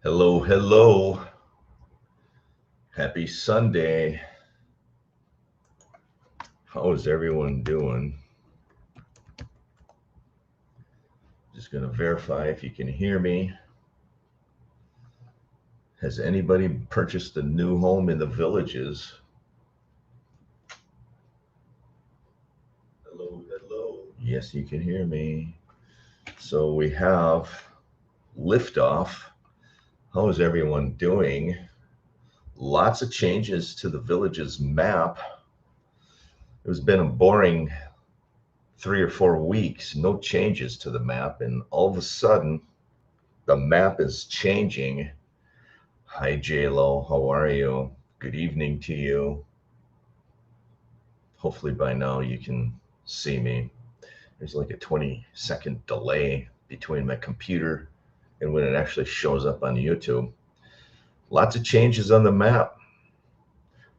Hello, hello. Happy Sunday. How is everyone doing? Just going to verify if you can hear me. Has anybody purchased a new home in the Villages? Hello, hello. Yes, you can hear me. So we have liftoff. How is everyone doing? Lots of changes to the Villages map. It has been a boring 3 or 4 weeks, no changes to the map, and all of a sudden the map is changing. Hi J-Lo, how are you? Good evening to you. Hopefully by now you can see me. There's like a 20-second delay between my computer and when it actually shows up on YouTube. Lots of changes on the map.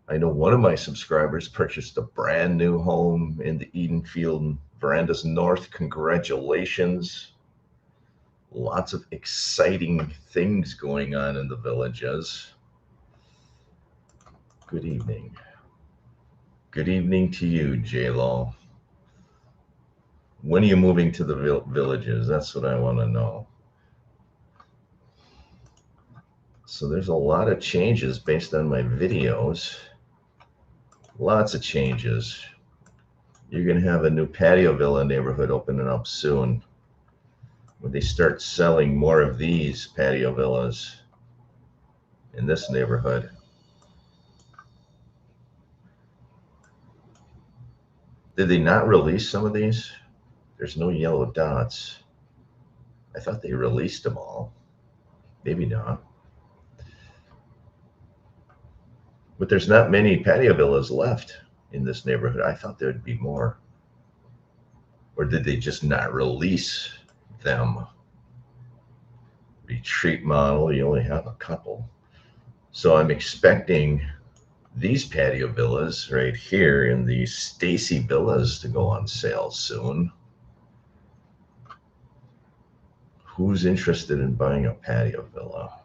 I know one of my subscribers purchased a brand new home in the Edenfield Verandas North. Congratulations. Lots of exciting things going on in the Villages. Good evening. Good evening to you, J-Lo. When are you moving to the Villages? That's what I want to know. So there's a lot of changes based on my videos. Lots of changes. You're going to have a new patio villa neighborhood opening up soon, when they start selling more of these patio villas in this neighborhood. Did they not release some of these? There's no yellow dots. I thought they released them all. Maybe not. But there's not many patio villas left in this neighborhood. I thought there'd be more. Or did they just not release them? Retreat model, you only have a couple. So I'm expecting these patio villas right here in the Stacy Villas to go on sale soon. Who's interested in buying a patio villa?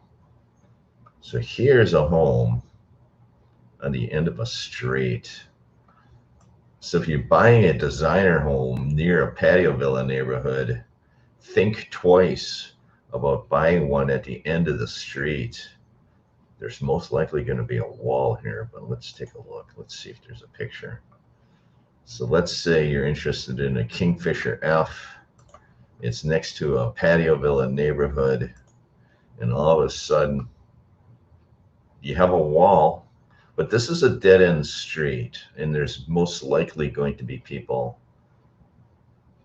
So here's a home on the end of a street. So if you're buying a designer home near a patio villa neighborhood, think twice about buying one at the end of the street. There's most likely going to be a wall here, but let's take a look. Let's see if there's a picture. So let's say you're interested in a Kingfisher F. It's next to a patio villa neighborhood, and all of a sudden you have a wall, but this is a dead-end street, and there's most likely going to be people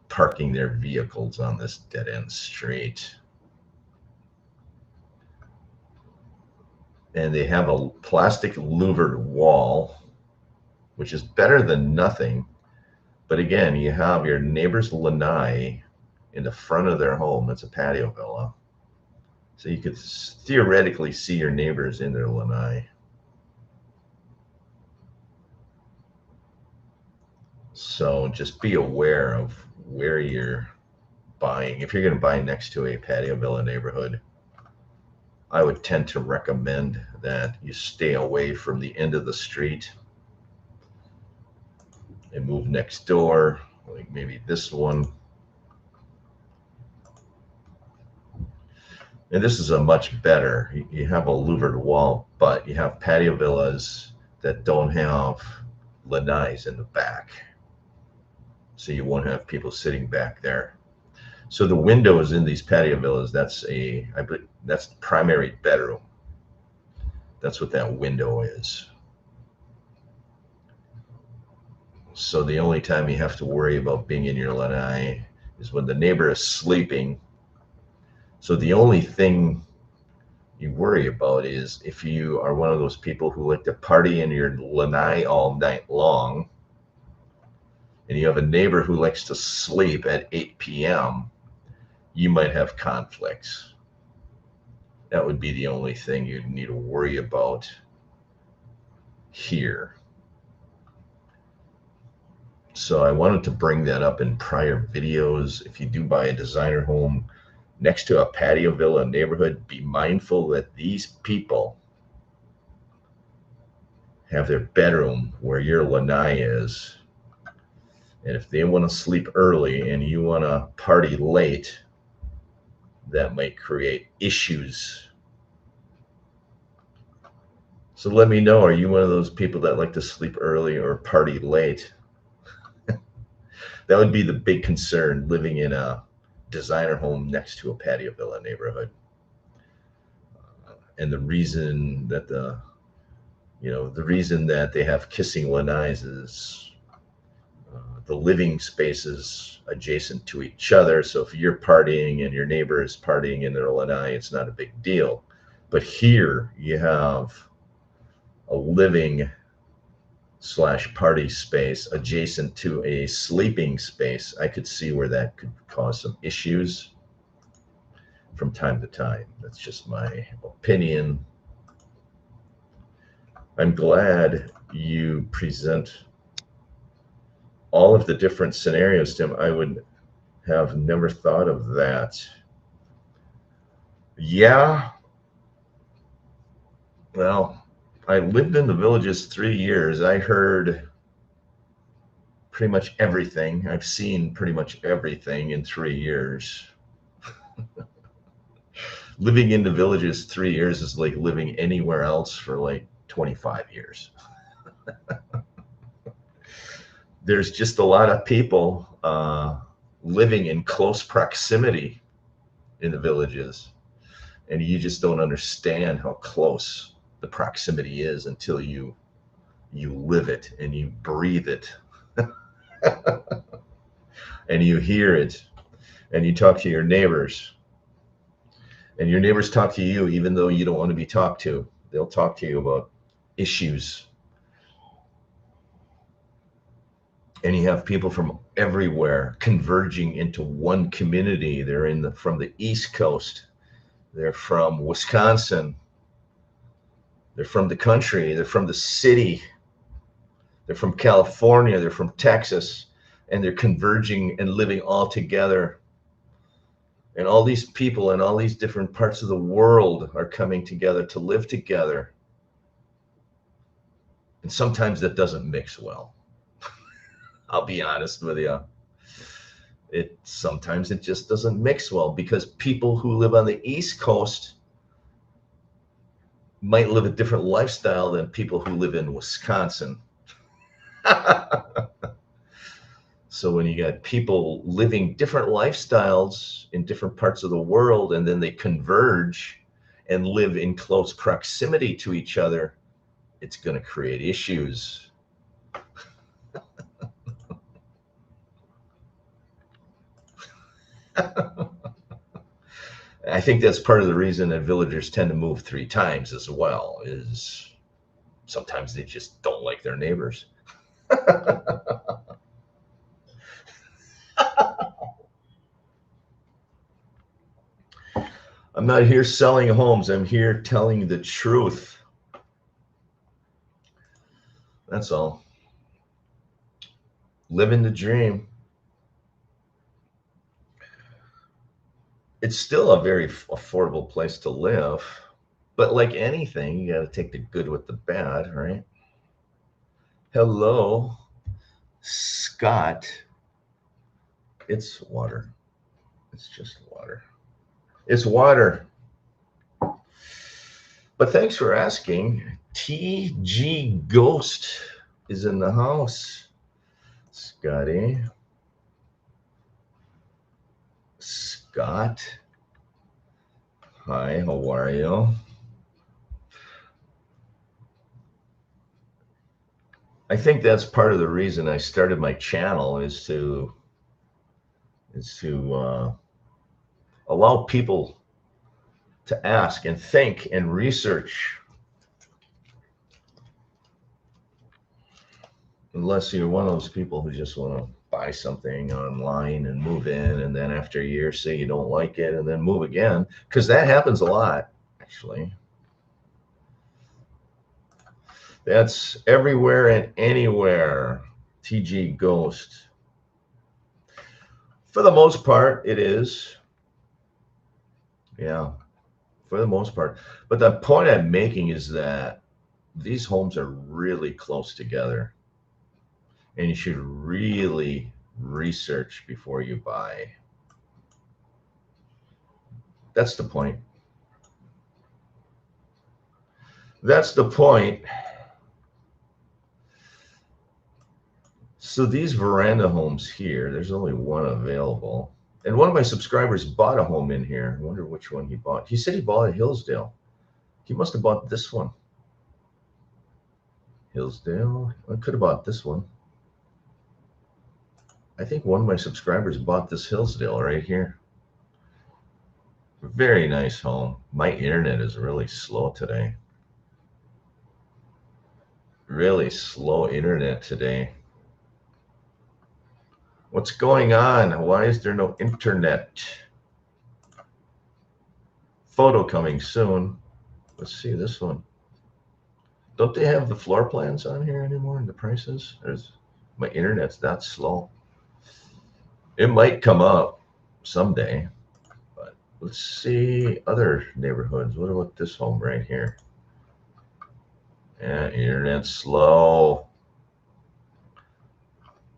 parking their vehicles on this dead-end street. And they have a plastic louvered wall, which is better than nothing. But again, you have your neighbor's lanai in the front of their home. It's a patio villa. So you could theoretically see your neighbors in their lanai. So just be aware of where you're buying. If you're going to buy next to a patio villa neighborhood, I would tend to recommend that you stay away from the end of the street and move next door, like maybe this one. And this is a much better. You have a louvered wall, but you have patio villas that don't have lanais in the back. So you won't have people sitting back there. So the windows in these patio villas, that's the primary bedroom. That's what that window is. So the only time you have to worry about being in your lanai is when the neighbor is sleeping. So the only thing you worry about is if you are one of those people who like to party in your lanai all night long, and you have a neighbor who likes to sleep at 8 p.m., you might have conflicts. That would be the only thing you'd need to worry about here. So I wanted to bring that up in prior videos. If you do buy a designer home, next to a patio villa neighborhood, be mindful that these people have their bedroom where your lanai is. And if they want to sleep early and you want to party late, that might create issues. So let me know, are you one of those people that like to sleep early or party late? That would be the big concern living in a designer home next to a patio villa neighborhood. And the reason that the reason that they have kissing lanais is the living spaces adjacent to each other. So if you're partying and your neighbor is partying in their lanai, it's not a big deal. But here you have a living / party space adjacent to a sleeping space. I could see where that could cause some issues from time to time. That's just my opinion. I'm glad you present all of the different scenarios, Tim. I would have never thought of that. Yeah. Well, I lived in the Villages 3 years. I heard pretty much everything. I've seen pretty much everything in 3 years. Living in the Villages 3 years is like living anywhere else for like 25 years. There's just a lot of people living in close proximity in the Villages, and you just don't understand how close the proximity is until you live it and you breathe it and you hear it and you talk to your neighbors and your neighbors talk to you even though you don't want to be talked to. They'll talk to you about issues. And you have people from everywhere converging into one community. They're from the East Coast. They're from Wisconsin. They're from the country. They're from the city. They're from California. They're from Texas. And they're converging and living all together. And all these people in all these different parts of the world are coming together to live together. And sometimes that doesn't mix well. I'll be honest with you. Sometimes it just doesn't mix well because people who live on the East Coast might live a different lifestyle than people who live in Wisconsin. So when you got people living different lifestyles in different parts of the world and then they converge and live in close proximity to each other, it's going to create issues. I think that's part of the reason that villagers tend to move 3 times as well, is sometimes they just don't like their neighbors. I'm not here selling homes. I'm here telling the truth. That's all. Living the dream. It's still a very affordable place to live, but like anything, you got to take the good with the bad, right? Hello, Scott. It's water. It's just water. It's water. But thanks for asking. TG Ghost is in the house. Scotty. Scott. Hi, how are you? I think that's part of the reason I started my channel is to allow people to ask and think and research. Unless you're one of those people who just want to buy something online and move in, and then after a year say you don't like it and then move again, because that happens a lot, actually. That's everywhere and anywhere. TG Ghost. For the most part, it is. Yeah, for the most part. But the point I'm making is that these homes are really close together, and you should really research before you buy. That's the point. That's the point. So these veranda homes here, there's only one available. And one of my subscribers bought a home in here. I wonder which one he bought. He said he bought a Hillsdale. He must have bought this one. Hillsdale. I could have bought this one. I think one of my subscribers bought this Hillsdale right here. Very nice home. My internet is really slow today. Really slow internet today. What's going on? Why is there no internet? Photo coming soon. Let's see this one. Don't they have the floor plans on here anymore and the prices? My internet's that slow. It might come up someday, but let's see other neighborhoods. What about this home right here? Yeah, internet's slow.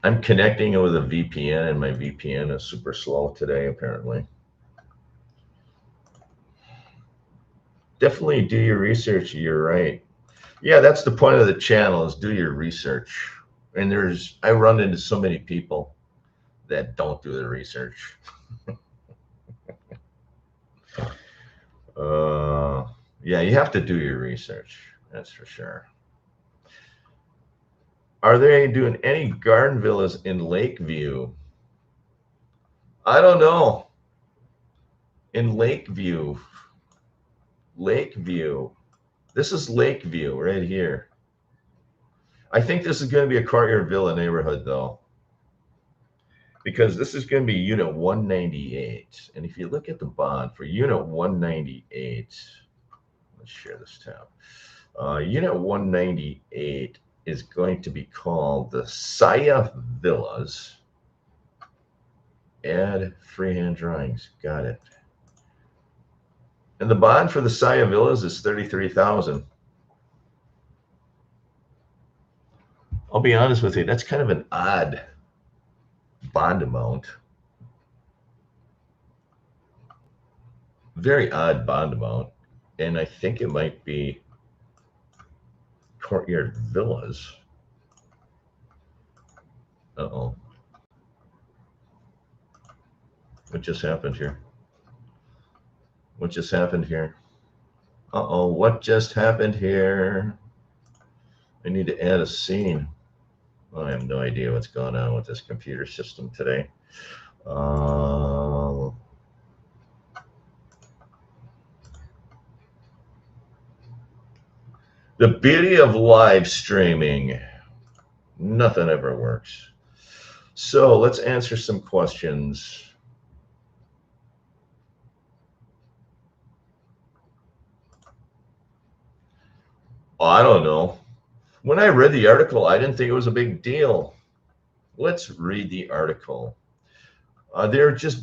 I'm connecting it with a VPN, and my VPN is super slow today, apparently. Definitely do your research. You're right. Yeah, that's the point of the channel, is do your research. And I run into so many people that don't do the research. Yeah, you have to do your research. That's for sure. Are they doing any garden villas in Lakeview? I don't know. In Lakeview. Lakeview. This is Lakeview right here. I think this is going to be a courtyard villa neighborhood, though, because this is going to be unit 198. And if you look at the bond for unit 198, let's share this tab. Unit 198 is going to be called the Saya Villas. Add freehand drawings. Got it. And the bond for the Saya Villas is $33,000. I'll be honest with you, that's kind of an odd bond amount. Very odd bond amount. And I think it might be courtyard villas. Uh-oh. What just happened here? What just happened here? Uh-oh, what just happened here? I need to add a scene. I have no idea what's going on with this computer system today. The beauty of live streaming. Nothing ever works. So let's answer some questions. I don't know. When I read the article, I didn't think it was a big deal. Let's read the article. They're just,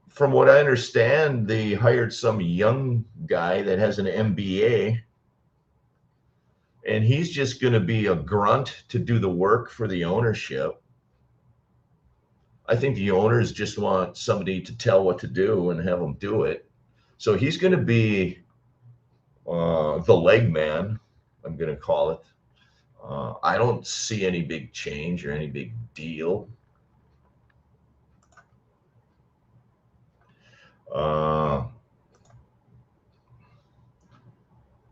from what I understand, they hired some young guy that has an MBA, and he's just going to be a grunt to do the work for the ownership. I think the owners just want somebody to tell what to do and have them do it. So he's going to be the leg man, I'm going to call it. I don't see any big change or any big deal.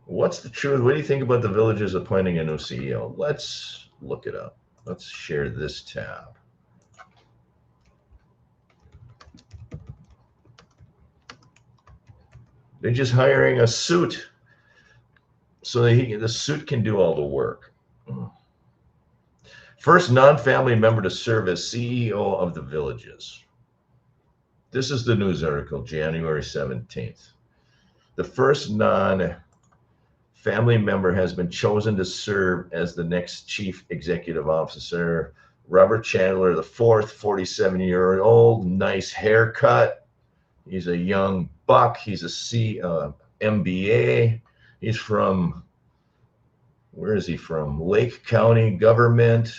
What's the truth? What do you think about the Villages appointing a new CEO? Let's look it up. Let's share this tab. They're just hiring a suit so that the suit can do all the work. First non-family member to serve as CEO of the Villages. This is the news article, January 17th. The first non-family member has been chosen to serve as the next chief executive officer. Robert Chandler, the fourth, 47-year-old, nice haircut. He's a young buck. He's a MBA. He's from, where is he from? Lake County government.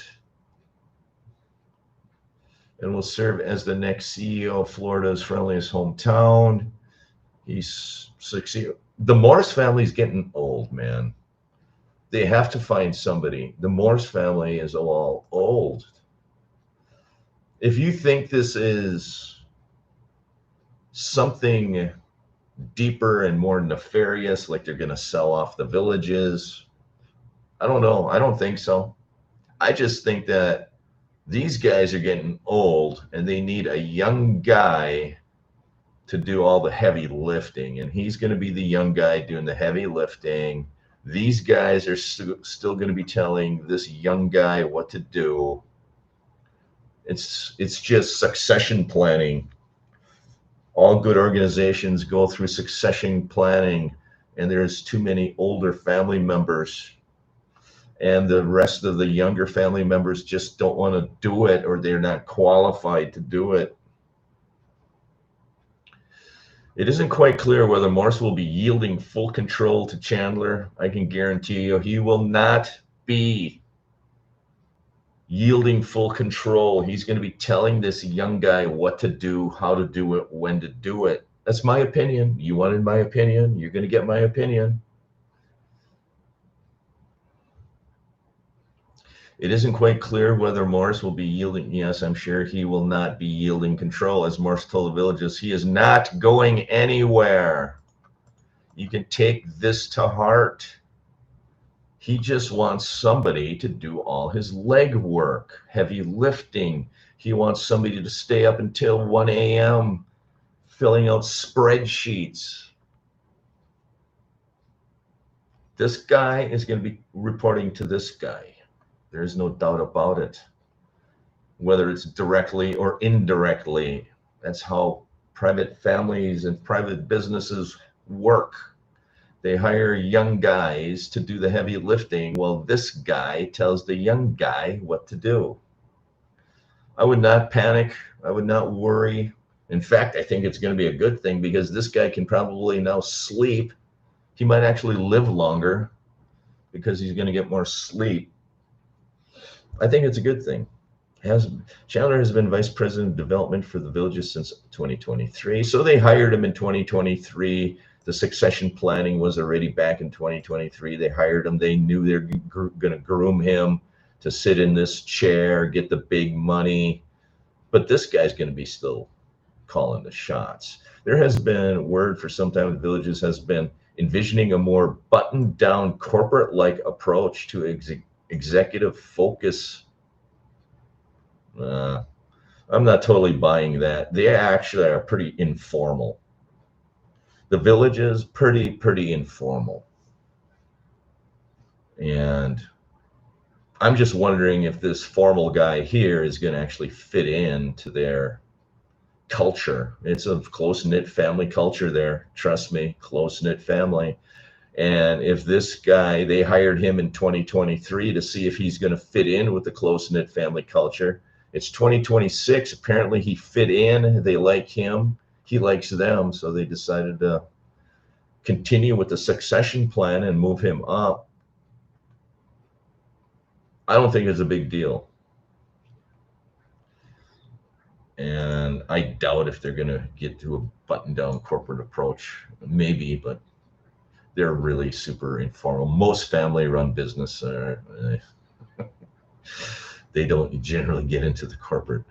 And will serve as the next CEO of Florida's friendliest hometown. He's 60. The Morris family's getting old, man. They have to find somebody. The Morris family is all old. If you think this is something deeper and more nefarious, like they're going to sell off the villages, I don't know. I don't think so. I just think that these guys are getting old and they need a young guy to do all the heavy lifting. And he's going to be the young guy doing the heavy lifting. These guys are still going to be telling this young guy what to do. It's just succession planning. All good organizations go through succession planning, and there's too many older family members, and the rest of the younger family members just don't want to do it, or they're not qualified to do it. It isn't quite clear whether Morris will be yielding full control to Chandler. I can guarantee you he will not be yielding full control. He's going to be telling this young guy what to do, how to do it, when to do it. That's my opinion. You wanted my opinion. You're going to get my opinion. It isn't quite clear whether Morris will be yielding. Yes, I'm sure he will not be yielding control. As Morris told the villagers, he is not going anywhere. You can take this to heart. He just wants somebody to do all his leg work, heavy lifting. He wants somebody to stay up until 1 a.m. filling out spreadsheets. This guy is going to be reporting to this guy. There's no doubt about it. Whether it's directly or indirectly, that's how private families and private businesses work. They hire young guys to do the heavy lifting while this guy tells the young guy what to do. I would not panic. I would not worry. In fact, I think it's going to be a good thing because this guy can probably now sleep. He might actually live longer because he's going to get more sleep. I think it's a good thing. Chandler has been vice president of development for the villages since 2023. So they hired him in 2023. The succession planning was already back in 2023. They hired him. They knew they're going to groom him to sit in this chair, get the big money. But this guy's going to be still calling the shots. There has been word for some time the villages has been envisioning a more buttoned down corporate-like approach to executive focus. I'm not totally buying that. They actually are pretty informal. The villages, pretty informal. And I'm just wondering if this formal guy here is going to actually fit into their culture. It's a close-knit family culture there. Trust me, close-knit family. And if this guy, they hired him in 2023 to see if he's going to fit in with the close-knit family culture. It's 2026. Apparently he fit in. They like him. He likes them. So they decided to continue with the succession plan and move him up. I don't think it's a big deal. And I doubt if they're going to get to a button-down corporate approach. Maybe, but they're really super informal. Most family-run business, they don't generally get into the corporate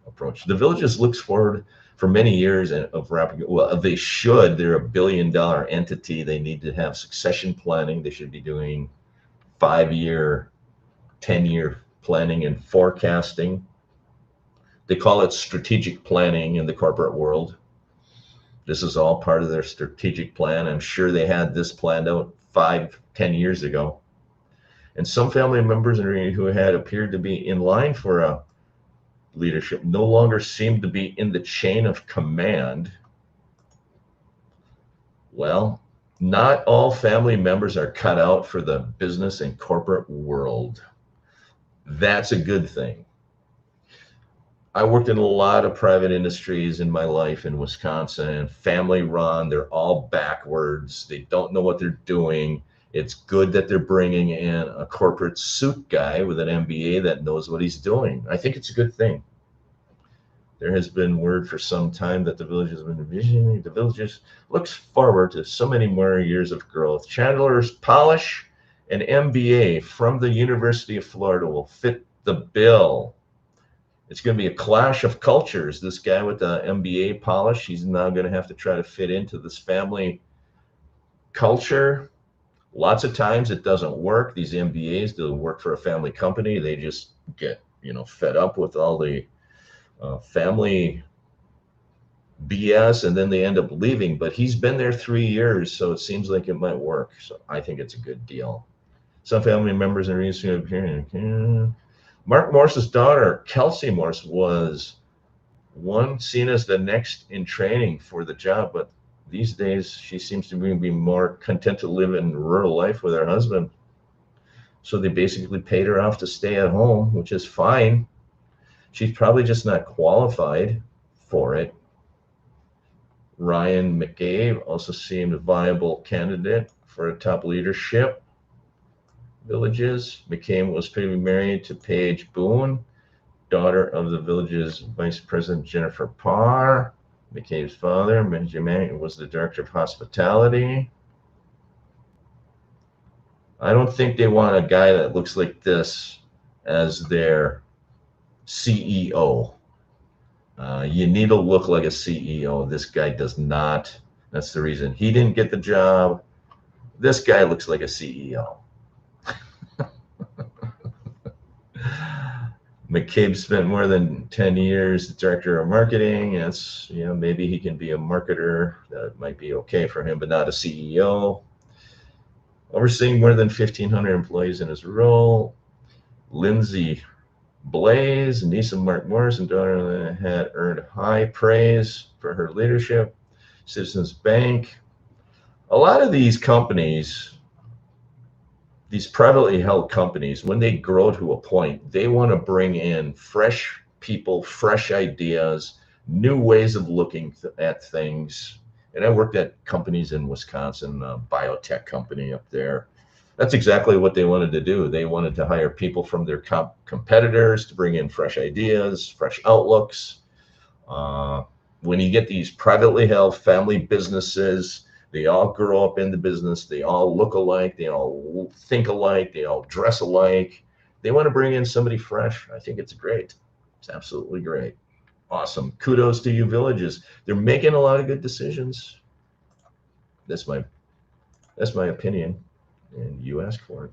approach. The villages looks forward for many years of rapid. Well, they should. They're a $1 billion entity. They need to have succession planning. They should be doing 5-year, 10-year planning and forecasting. They call it strategic planning in the corporate world. This is all part of their strategic plan. I'm sure they had this planned out 5-10 years ago. And some family members who had appeared to be in line for a leadership no longer seem to be in the chain of command. Well, not all family members are cut out for the business and corporate world. That's a good thing. I worked in a lot of private industries in my life in Wisconsin, family run. They're all backwards. They don't know what they're doing. It's good that they're bringing in a corporate suit guy with an MBA that knows what he's doing. I think it's a good thing. There has been word for some time that the village has been envisioning. The village looks forward to so many more years of growth. Chandler's polish and MBA from the University of Florida will fit the bill. It's going to be a clash of cultures. This guy with the MBA polish, he's now going to have to try to fit into this family culture. Lots of times it doesn't work. These MBAs do work for a family company. They just get, fed up with all the family BS, and then they end up leaving. But he's been there 3 years, so it seems like it might work. So I think it's a good deal. Some family members are recently appearing. Mark Morse's daughter, Kelsey Morse, was one seen as the next in training for the job, but these days she seems to be more content to live in rural life with her husband. So they basically paid her off to stay at home, which is fine. She's probably just not qualified for it. Ryan McCabe also seemed a viable candidate for a top leadership villages. McCabe was previously married to Paige Boone, daughter of the village's vice president Jennifer Parr. McCabe's father, Benjamin, was the director of hospitality. I don't think they want a guy that looks like this as their CEO. You need to look like a CEO. This guy does not. That's the reason he didn't get the job. This guy looks like a CEO. McCabe spent more than 10 years as director of marketing. It's, maybe he can be a marketer. That might be okay for him, but not a CEO. Overseeing more than 1,500 employees in his role. Lindsay Blaze, niece of Mark Morris and daughter, had earned high praise for her leadership. Citizens Bank. A lot of these companies, these privately held companies, when they grow to a point, they want to bring in fresh people, fresh ideas, new ways of looking at things. And I worked at companies in Wisconsin, a biotech company up there. That's exactly what they wanted to do. They wanted to hire people from their competitors to bring in fresh ideas, fresh outlooks. When you get these privately held family businesses, they all grow up in the business. They all look alike. They all think alike. They all dress alike. They want to bring in somebody fresh. I think it's great. It's absolutely great. Awesome. Kudos to you, villages. They're making a lot of good decisions. That's my opinion, and you asked for it.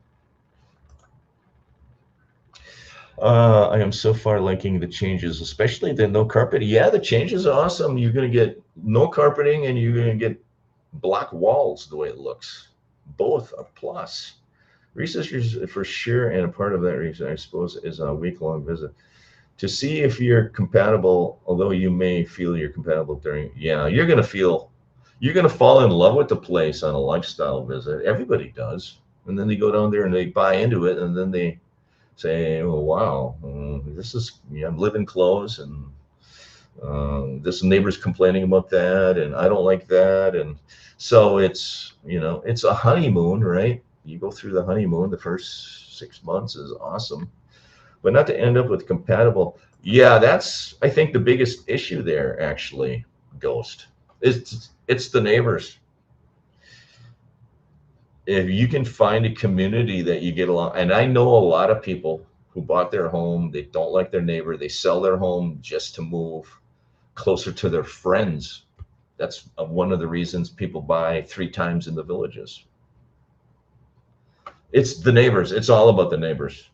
I am so far liking the changes, especially the no carpeting. Yeah, the changes are awesome. You're going to get no carpeting, and you're going to get black walls the way it looks. Both a plus. Researchers for sure, and a part of that reason, I suppose, is a week-long visit to see if you're compatible. Although you may feel you're compatible during, you're going to fall in love with the place on a lifestyle visit. Everybody does, and then they go down there and they buy into it, and then they say, "Oh wow, this is I'm living close, and this neighbor's complaining about that, and I don't like that," and so it's it's a honeymoon, right? You go through the honeymoon. The first 6 months is awesome, but not to end up with compatible. Yeah, that's I think the biggest issue there. Actually, Ghost, it's the neighbors. If you can find a community that you get along, and I know a lot of people who bought their home, they don't like their neighbor, they sell their home just to move closer to their friends. That's one of the reasons people buy 3 times in the villages. It's the neighbors. It's all about the neighbors,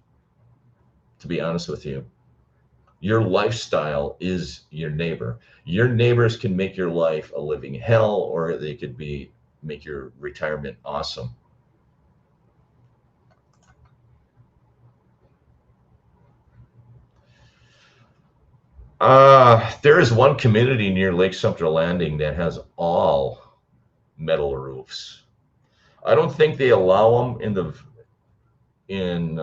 to be honest with you. Your lifestyle is your neighbor. Your neighbors can make your life a living hell, or they could make your retirement awesome. There is one community near Lake Sumter Landing that has all metal roofs. I don't think they allow them in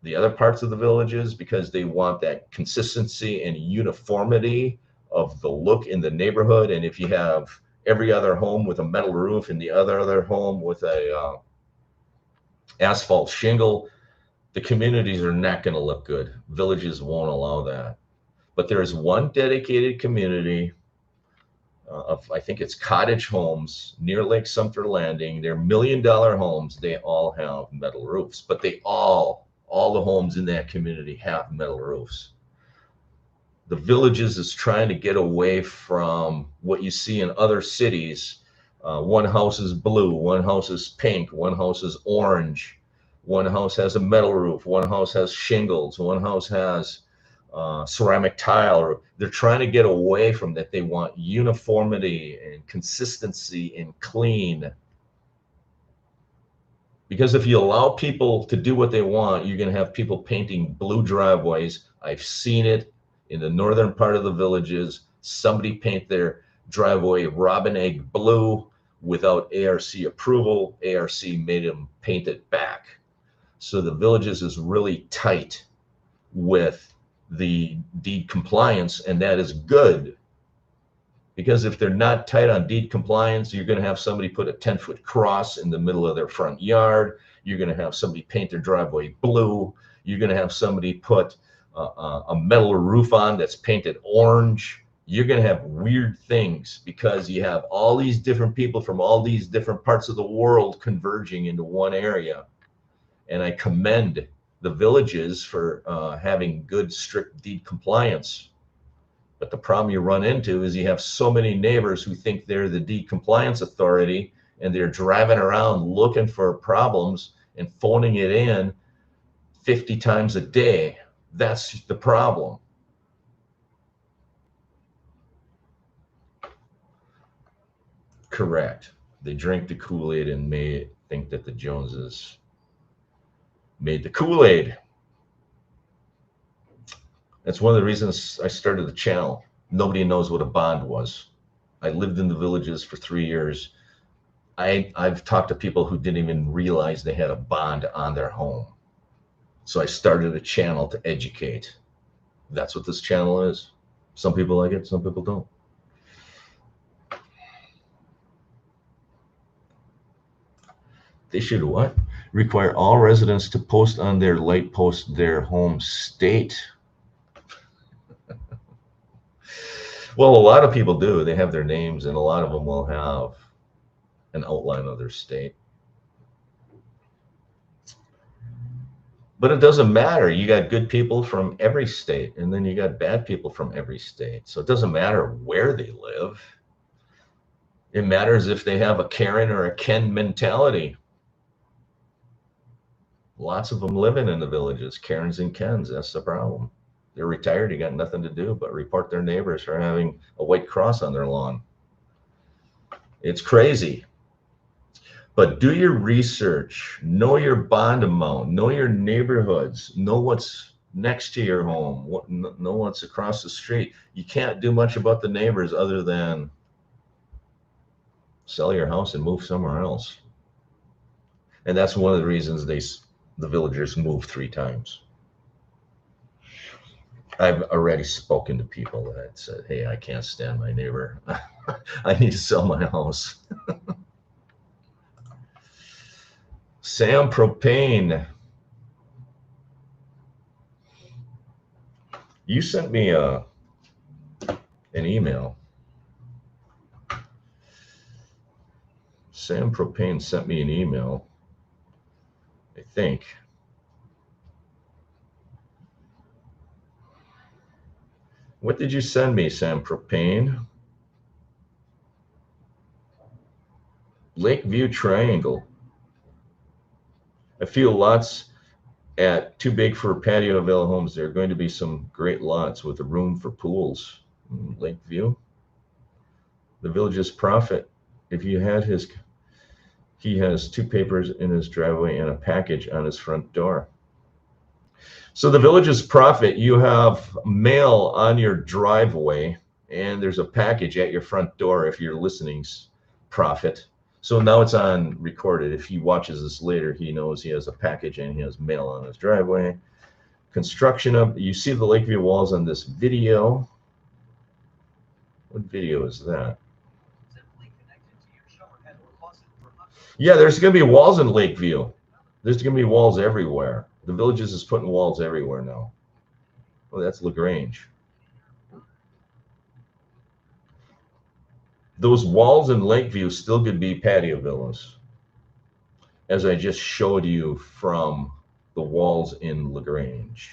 the other parts of the villages because they want that consistency and uniformity of the look in the neighborhood. And if you have every other home with a metal roof and the other home with a asphalt shingle, the communities are not going to look good. Villages won't allow that. But there is one dedicated community of, I think it's cottage homes near Lake Sumter Landing. They're $1 million homes. They all have metal roofs, but they all the homes in that community have metal roofs. The Villages is trying to get away from what you see in other cities. One house is blue, one house is pink, one house is orange, one house has a metal roof, one house has shingles, one house has ceramic tile. They're trying to get away from that. They want uniformity and consistency and clean. Because if you allow people to do what they want, you're going to have people painting blue driveways. I've seen it in the northern part of the Villages. Somebody paint their driveway robin egg blue without ARC approval. ARC made them paint it back. So the Villages is really tight with the deed compliance, and that is good. Because if they're not tight on deed compliance, you're going to have somebody put a 10-foot cross in the middle of their front yard. You're going to have somebody paint their driveway blue. You're going to have somebody put a metal roof on that's painted orange. You're going to have weird things because you have all these different people from all these different parts of the world converging into one area. And I commend the Villages for having good, strict deed compliance. But the problem you run into is you have so many neighbors who think they're the deed compliance authority, and they're driving around looking for problems and phoning it in 50 times a day. That's the problem. Correct. They drink the Kool-Aid and may think that the Joneses made the Kool-Aid. That's one of the reasons I started the channel. Nobody knows what a bond was. I lived in the Villages for 3 years. I've talked to people who didn't even realize they had a bond on their home. So I started a channel to educate. That's what this channel is. Some people like it, some people don't. They should what? Require all residents to post on their light post their home state. Well, a lot of people do. They have their names, and a lot of them will have an outline of their state. But it doesn't matter. You got good people from every state, and then you got bad people from every state. So it doesn't matter where they live. It matters if they have a Karen or a Ken mentality. Lots of them living in the Villages, Karens and Kens. That's the problem. They're retired. You got nothing to do but report their neighbors for having a white cross on their lawn. It's crazy. But do your research. Know your bond amount. Know your neighborhoods. Know what's next to your home. Know what's across the street. You can't do much about the neighbors other than sell your house and move somewhere else. And that's one of the reasons the villagers moved 3 times. I've already spoken to people that said, hey, I can't stand my neighbor. I need to sell my house. Sam Propane. You sent me an email. Sam Propane sent me an email, I think. What did you send me, Sam Propane? Lakeview Triangle. I feel lots at too big for Patio-Villa homes. There are going to be some great lots with a room for pools. Lakeview. The Village's Prophet. If you had he has 2 papers in his driveway and a package on his front door. So the Village's Prophet, you have mail on your driveway, and there's a package at your front door if you're listening, Prophet. So now it's on recorded. If he watches this later, he knows he has a package and he has mail on his driveway. Construction of, you see the Lakeview walls on this video. What video is that? Yeah, there's going to be walls in Lakeview. There's going to be walls everywhere. The Villages is putting walls everywhere now. Oh, that's LaGrange. Those walls in Lakeview still could be patio villas, as I just showed you from the walls in LaGrange.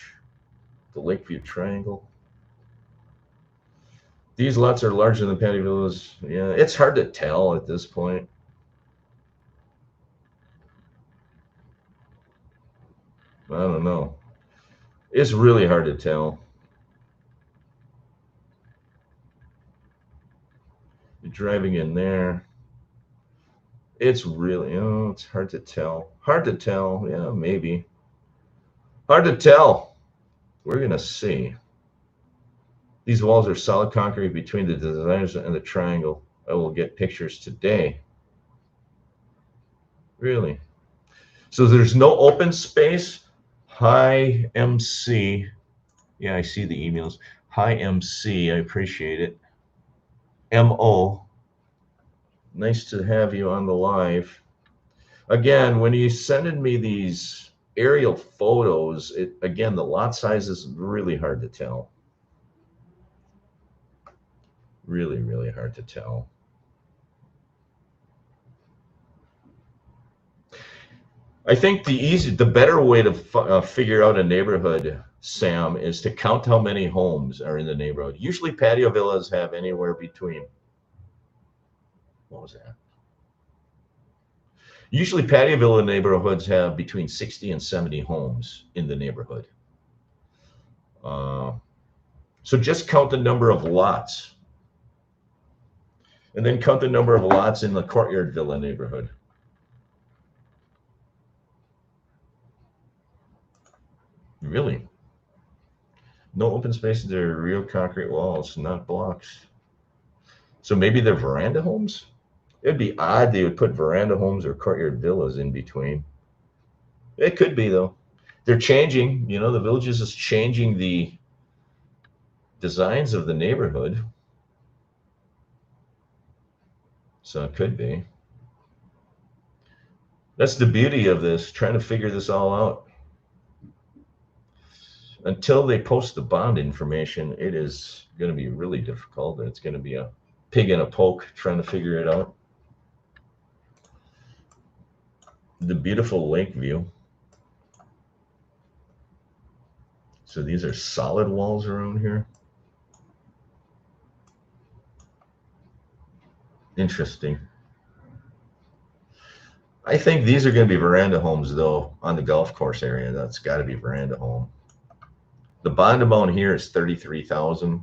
The Lakeview Triangle. These lots are larger than patio villas. Yeah, it's hard to tell at this point. I don't know. It's really hard to tell. You're driving in there. It's really, it's hard to tell. Hard to tell. Yeah, maybe. Hard to tell. We're going to see. These walls are solid concrete between the designers and the triangle. I will get pictures today. Really? So there's no open space. Hi, MC. Yeah, I see the emails. Hi, MC. I appreciate it. MO. Nice to have you on the live. Again, when you sending me these aerial photos, again, the lot size is really hard to tell. Really, really hard to tell. I think the better way to figure out a neighborhood, Sam, is to count how many homes are in the neighborhood. Usually patio villas have anywhere between, what was that? Usually patio villa neighborhoods have between 60 and 70 homes in the neighborhood. So just count the number of lots. And then count the number of lots in the Courtyard Villa neighborhood. Really? No open spaces, they're real concrete walls, not blocks. So maybe they're veranda homes? It'd be odd they would put veranda homes or courtyard villas in between. It could be, though. They're changing, you know, the Villages is changing the designs of the neighborhood. So it could be. That's the beauty of this, trying to figure this all out. Until they post the bond information, it is going to be really difficult. It's going to be a pig in a poke trying to figure it out. The beautiful Lakeview. So these are solid walls around here. Interesting. I think these are going to be veranda homes, though, on the golf course area. That's got to be veranda home. The bond amount here is $33,000.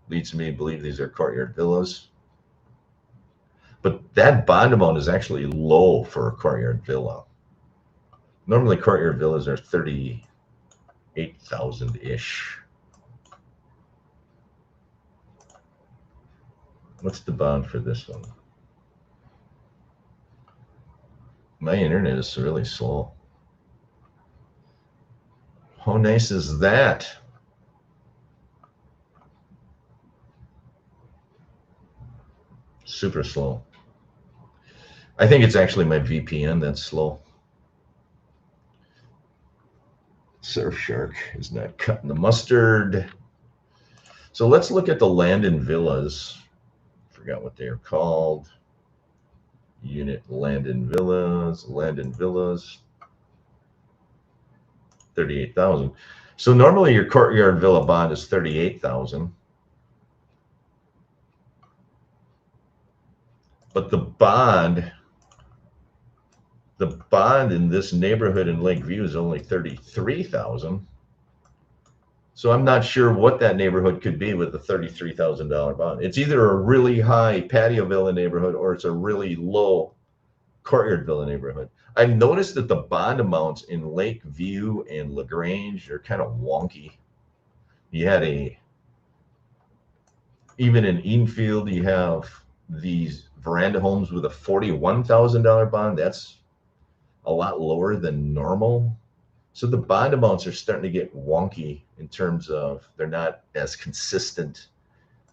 Leads me to believe these are courtyard villas. But that bond amount is actually low for a courtyard villa. Normally, courtyard villas are $38,000-ish. What's the bond for this one? My internet is really slow. How nice is that? Super slow. I think it's actually my VPN that's slow. Surfshark is not cutting the mustard. So let's look at the Landon Villas. Forgot what they are called. Unit Landon Villas, 38,000. So normally your courtyard villa bond is 38,000. But the bond in this neighborhood in Lakeview is only 33,000. So I'm not sure what that neighborhood could be with a $33,000 bond. It's either a really high patio villa neighborhood or it's a really low courtyard villa neighborhood. I've noticed that the bond amounts in Lakeview and LaGrange are kind of wonky. You had even in Enfield, you have these veranda homes with a $41,000 bond. That's a lot lower than normal. So the bond amounts are starting to get wonky in terms of they're not as consistent.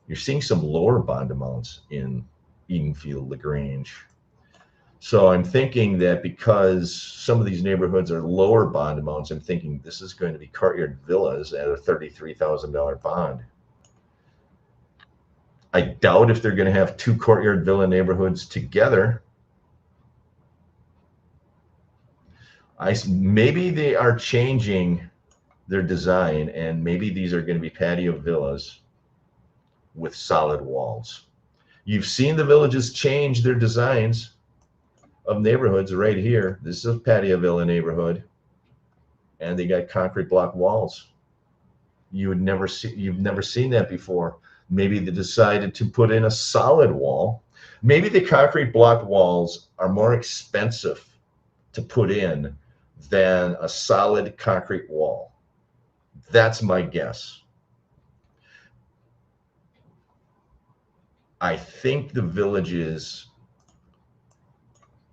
You're seeing some lower bond amounts in Edenfield, LaGrange. So I'm thinking that because some of these neighborhoods are lower bond amounts, I'm thinking this is going to be Courtyard Villas at a $33,000 bond. I doubt if they're going to have two Courtyard Villa neighborhoods together. Maybe they are changing their design, and maybe these are going to be patio villas with solid walls. You've seen the villages change their designs of neighborhoods right here. This is a patio villa neighborhood, and they got concrete block walls. You've never seen that before. Maybe they decided to put in a solid wall. Maybe the concrete block walls are more expensive to put in than a solid concrete wall. That's my guess. I think the villages,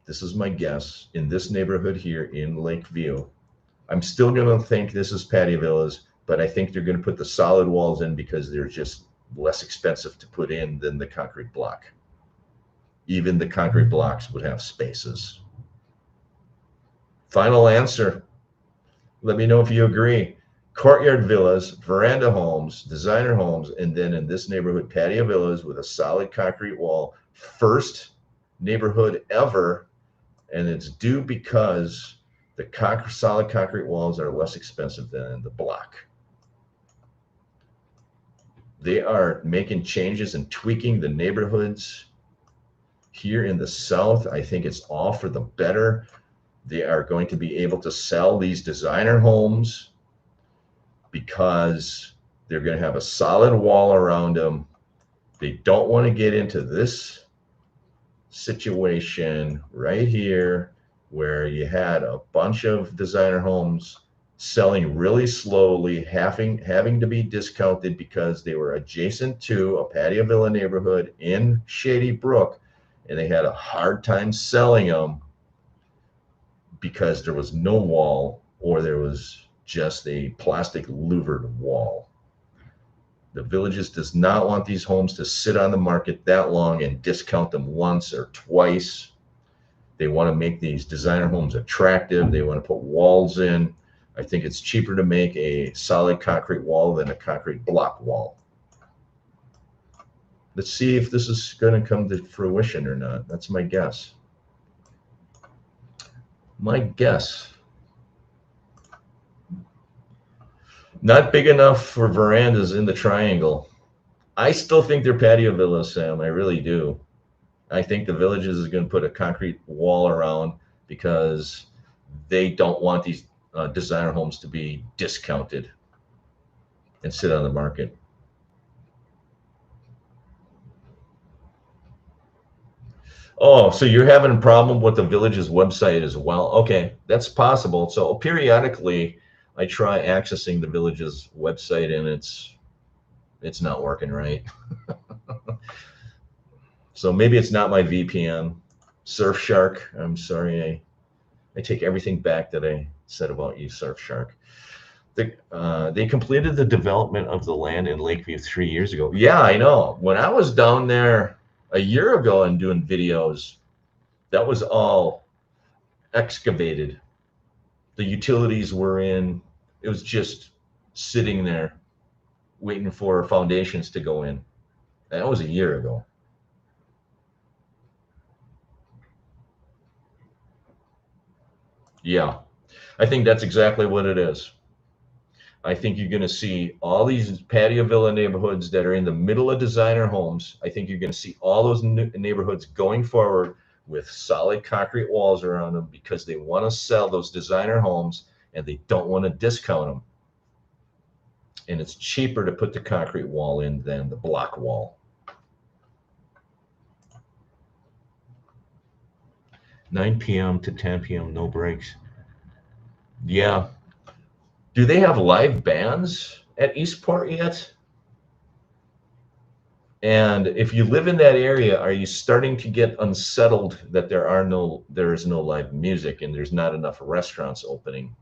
this is my guess, in this neighborhood here in Lakeview, I'm still going to think this is patio villas, but I think they're going to put the solid walls in because they're just less expensive to put in than the concrete block. Even the concrete blocks would have spaces. Final answer. Let me know if you agree. Courtyard villas, veranda homes, designer homes, and then in this neighborhood, patio villas with a solid concrete wall. First neighborhood ever, and it's due because the solid concrete walls are less expensive than the block. They are making changes and tweaking the neighborhoods here in the South. I think it's all for the better. They are going to be able to sell these designer homes because they're going to have a solid wall around them. They don't want to get into this situation right here where you had a bunch of designer homes selling really slowly, having to be discounted because they were adjacent to a patio villa neighborhood in Shady Brook, and they had a hard time selling them because there was no wall, or there was just a plastic louvered wall. The Villages does not want these homes to sit on the market that long and discount them once or twice. They want to make these designer homes attractive. They want to put walls in. I think it's cheaper to make a solid concrete wall than a concrete block wall. Let's see if this is going to come to fruition or not. That's my guess. My guess. Not big enough for verandas in the triangle. I still think they're patio villas, Sam. I really do. I think the Villages is going to put a concrete wall around because they don't want these designer homes to be discounted and sit on the market. Oh, so you're having a problem with the Villages website as well? Okay, that's possible. So periodically, I try accessing the Villages website and it's not working right. So maybe it's not my VPN. Surfshark, I'm sorry, I take everything back that I said about you, Surfshark. They completed the development of the land in Lakeview 3 years ago. Yeah, I know. When I was down there a year ago and doing videos, that was all excavated. The utilities were in. It was just sitting there waiting for foundations to go in. That was a year ago. Yeah, I think that's exactly what it is. I think you're going to see all these patio villa neighborhoods that are in the middle of designer homes. I think you're going to see all those neighborhoods going forward with solid concrete walls around them because they want to sell those designer homes and they don't want to discount them. And it's cheaper to put the concrete wall in than the block wall. 9 p.m. to 10 p.m., no breaks. Yeah. Do they have live bands at Eastport yet? And if you live in that area, are you starting to get unsettled that there is no live music and there's not enough restaurants opening?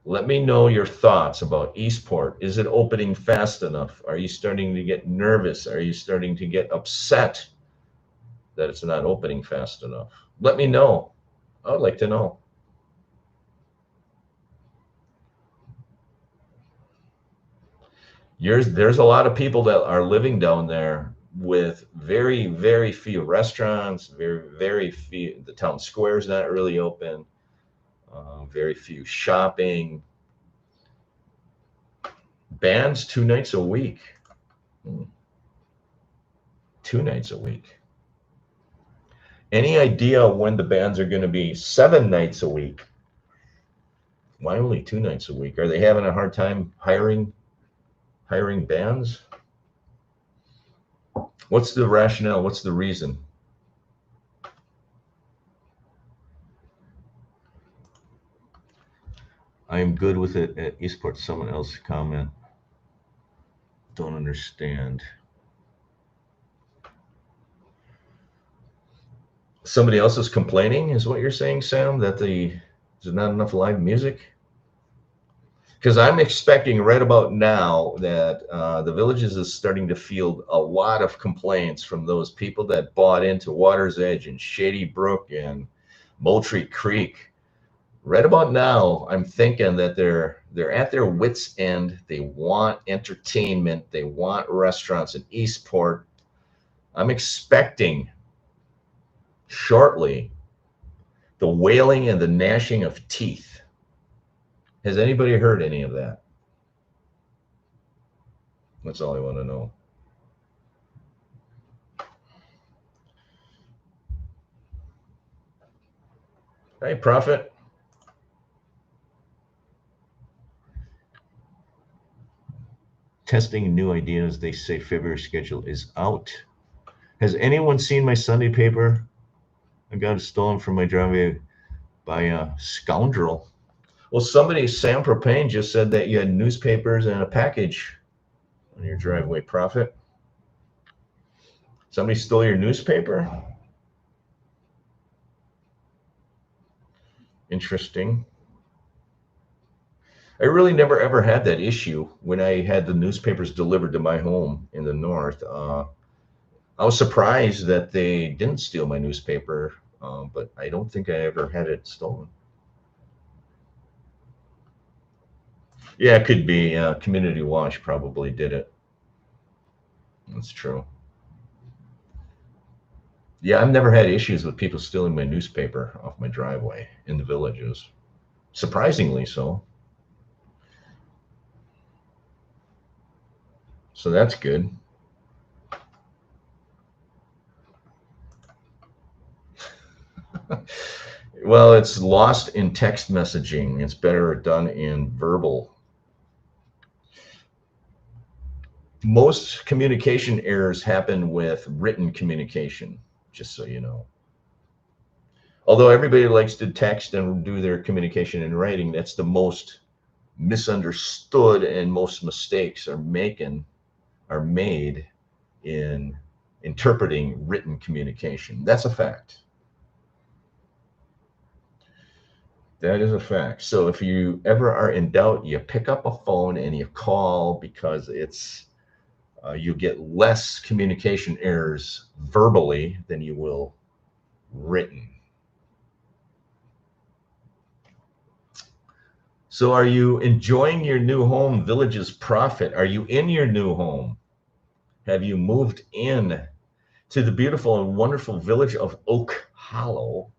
Let me know your thoughts about Eastport. Is it opening fast enough? Are you starting to get nervous? Are you starting to get upset that it's not opening fast enough? Let me know. I would like to know. There's a lot of people that are living down there with very, very few restaurants, very, very few. The town square is not really open, very few shopping. Bands 2 nights a week. Hmm, 2 nights a week. Any idea when the bands are going to be 7 nights a week? Why only 2 nights a week? Are they having a hard time hiring bands? What's the rationale? What's the reason? I am good with it at Eastport. Someone else comment. Don't understand. Somebody else is complaining, is what you're saying, Sam, that there's not enough live music? Because I'm expecting right about now that the Villages is starting to field a lot of complaints from those people that bought into Water's Edge and Shady Brook and Moultrie Creek. Right about now, I'm thinking that they're at their wits' end. They want entertainment. They want restaurants in Eastport. I'm expecting shortly the wailing and the gnashing of teeth. Has anybody heard any of that? That's all I want to know. Hey, Prophet. Testing new ideas. They say February schedule is out. Has anyone seen my Sunday paper? I got it stolen from my driveway by a scoundrel. Well, somebody, Sam Propane, just said that you had newspapers and a package on your driveway, Prophet. Somebody stole your newspaper? Interesting. I really never ever had that issue when I had the newspapers delivered to my home in the north. I was surprised that they didn't steal my newspaper, but I don't think I ever had it stolen. Yeah, it could be. Community Watch probably did it. That's true. Yeah, I've never had issues with people stealing my newspaper off my driveway in the Villages. Surprisingly so. So that's good. Well, it's lost in text messaging. It's better done in verbal. Most communication errors happen with written communication, just so you know. Although everybody likes to text and do their communication in writing, that's the most misunderstood, and most mistakes are made in interpreting written communication. That's a fact. That is a fact. So if you ever are in doubt, you pick up a phone and you call, because it's you get less communication errors verbally than you will written. So are you enjoying your new home, Villages Prophet? Are you in your new home? Have you moved in to the beautiful and wonderful village of Oak Hollow?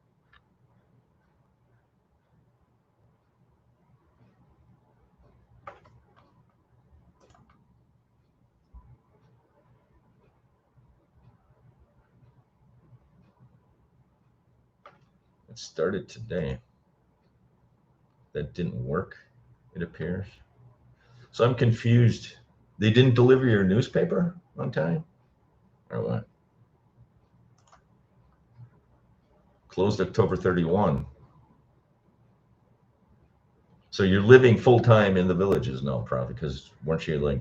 It started today. That didn't work, it appears. So I'm confused. They didn't deliver your newspaper on time? Or what? Closed October 31. So you're living full time in the Villages now, probably, because weren't you like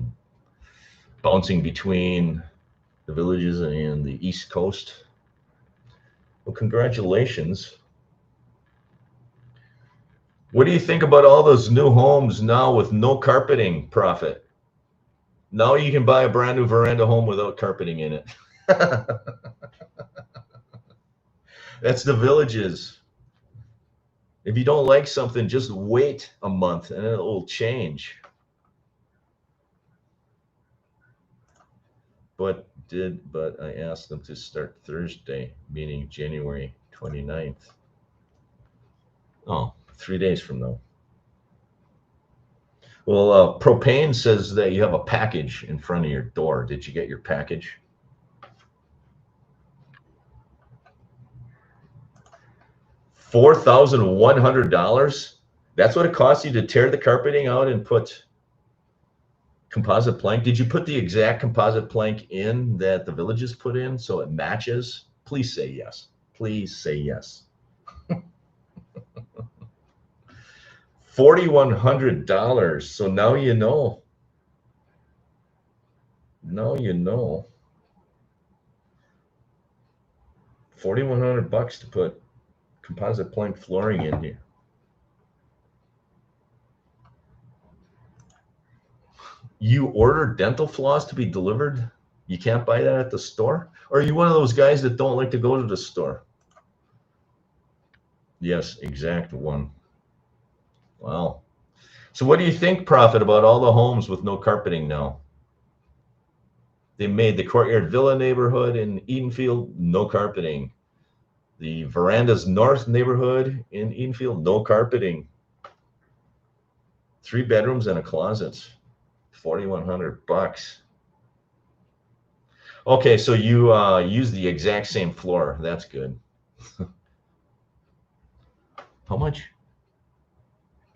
bouncing between the Villages and the East Coast? Well, congratulations. What do you think about all those new homes now with no carpeting, Profit? Now you can buy a brand new veranda home without carpeting in it. That's the Villages. If you don't like something, just wait a month and it will change. But I asked them to start Thursday, meaning January 29th. Oh, 3 days from now. Well, Propane says that you have a package in front of your door. Did you get your package? $4,100? That's what it costs you to tear the carpeting out and put composite plank. Did you put the exact composite plank in that the Villages put in so it matches? Please say yes. Please say yes. $4,100. So now you know. Now you know. $4,100 to put composite plank flooring in here. You order dental floss to be delivered? You can't buy that at the store? Or are you one of those guys that don't like to go to the store? Yes, exact one. Wow. So what do you think, Profit, about all the homes with no carpeting now? They made the Courtyard Villa neighborhood in Edenfield, no carpeting. The Verandas North neighborhood in Edenfield, no carpeting. 3 bedrooms and a closet, $4,100. Okay, so you use the exact same floor. That's good. How much?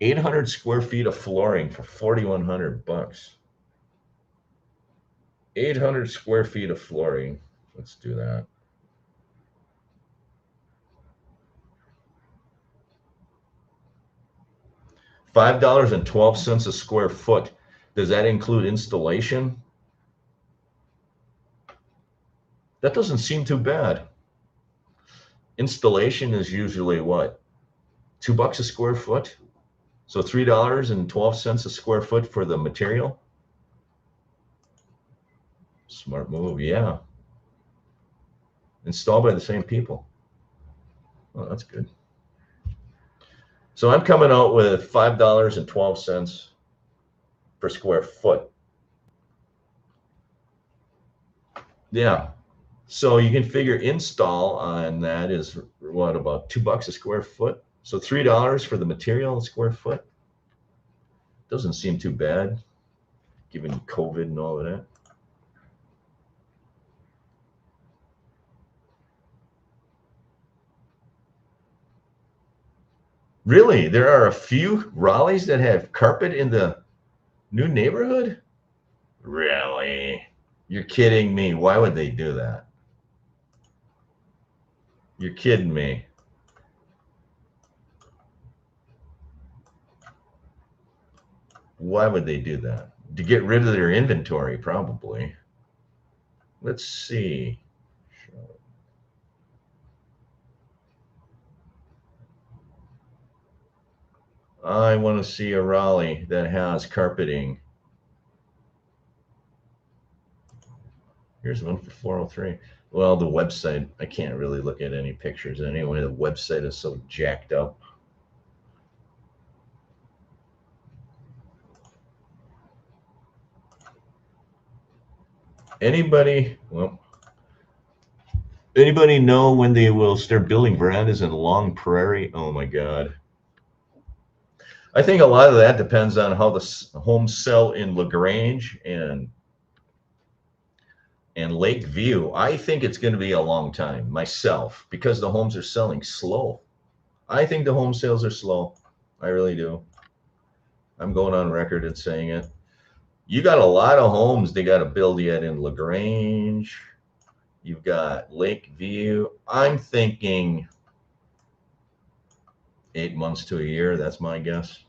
800 square feet of flooring for $4,100. 800 square feet of flooring. Let's do that. $5.12 a square foot. Does that include installation? That doesn't seem too bad. Installation is usually what? $2 a square foot? So $3.12 a square foot for the material? Smart move, yeah. Installed by the same people. Well, that's good. So I'm coming out with $5.12 per square foot. Yeah. So you can figure install on that is what, about $2 a square foot? So $3 for the material a square foot. Doesn't seem too bad, given COVID and all of that. Really? There are a few Raleighs that have carpet in the new neighborhood? Really? You're kidding me. Why would they do that? You're kidding me. Why would they do that? To get rid of their inventory, probably. Let's see. I want to see a Raleigh that has carpeting. Here's one for 403. Well, the website, I can't really look at any pictures anyway. The website is so jacked up. Anybody know when they will start building verandas in Long Prairie? Oh my God. I think a lot of that depends on how the homes sell in LaGrange and Lakeview. I think it's going to be a long time myself because the homes are selling slow. I think the home sales are slow. I really do. I'm going on record and saying it. You got a lot of homes they got to build yet in LaGrange. You've got Lakeview. I'm thinking 8 months to a year. That's my guess.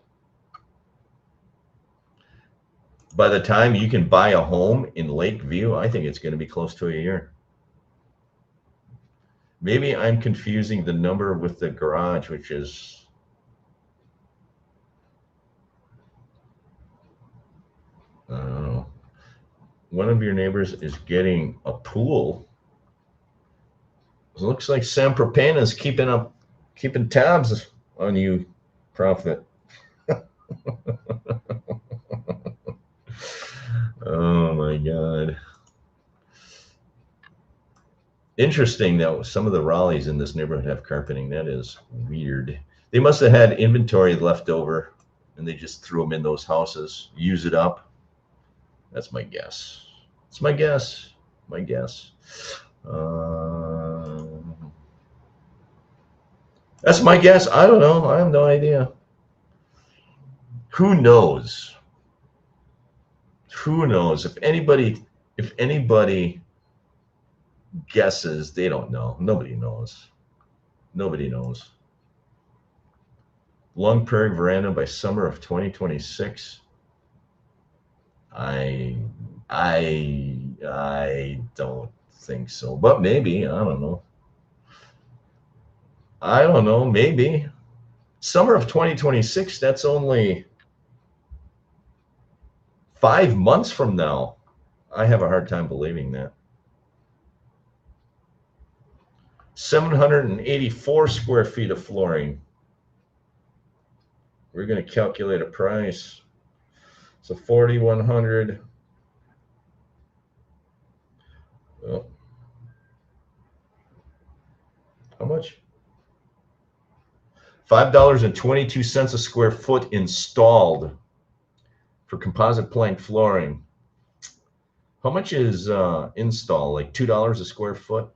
By the time you can buy a home in Lakeview, I think it's going to be close to a year. Maybe I'm confusing the number with the garage, which is I don't know. One of your neighbors is getting a pool. It looks like Sam Propane is keeping tabs on you, Prophet. Oh my God. Interesting that some of the Raleighs in this neighborhood have carpeting. That is weird. They must have had inventory left over and they just threw them in those houses, use it up. That's my guess. It's my guess. My guess. That's my guess. I don't know. I have no idea. Who knows? Who knows? If anybody guesses, they don't know. Nobody knows. Nobody knows. Long Prairie Veranda by summer of 2026. I don't think so, but maybe. I don't know. I don't know. Maybe summer of 2026. That's only 5 months from now. I have a hard time believing that. 784 square feet of flooring. We're going to calculate a price. So 4,100. Oh. How much? $5.22 a square foot installed for composite plank flooring. How much is install? Like $2 a square foot?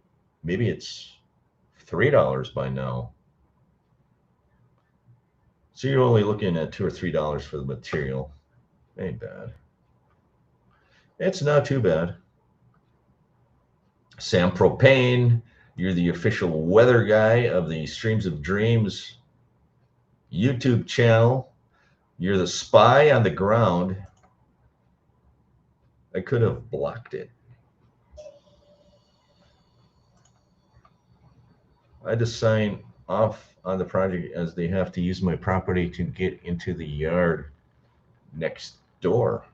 Maybe it's $3 by now. So you're only looking at $2 or $3 for the material. Ain't bad. It's not too bad. Sam Propane, you're the official weather guy of the Streams of Dreams YouTube channel. You're the spy on the ground. I could have blocked it. I had to sign off on the project as they have to use my property to get into the yard next door.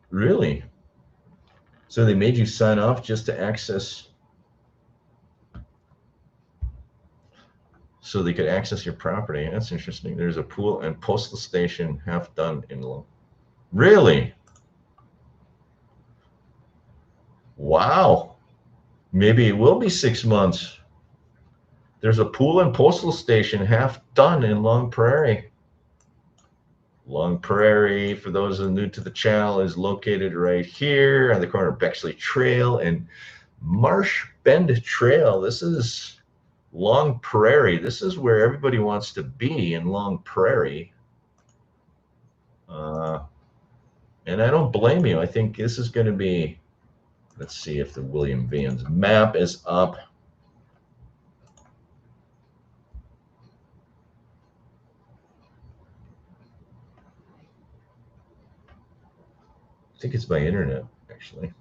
Really? So they made you sign off just to access, so they could access your property. That's interesting. There's a pool and postal station half done in Long. Really? Wow. Maybe it will be 6 months. There's a pool and postal station half done in Long Prairie. Long Prairie, for those who are new to the channel, is located right here on the corner of Bexley Trail and Marsh Bend Trail. This is Long Prairie. This is where everybody wants to be, in Long Prairie. And I don't blame you. I think this is going to be, let's see if the William Vans map is up. I think it's by internet, actually.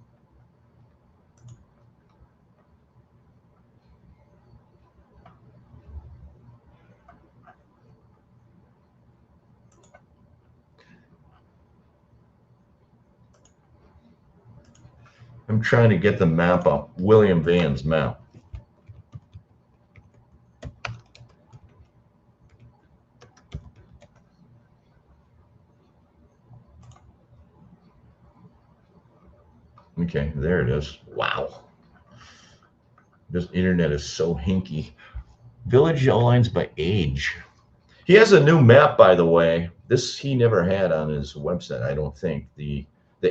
I'm trying to get the map up, William Vans map. Okay, there it is. Wow. This internet is so hinky. Village outlines by age. He has a new map, by the way. This he never had on his website, I don't think. The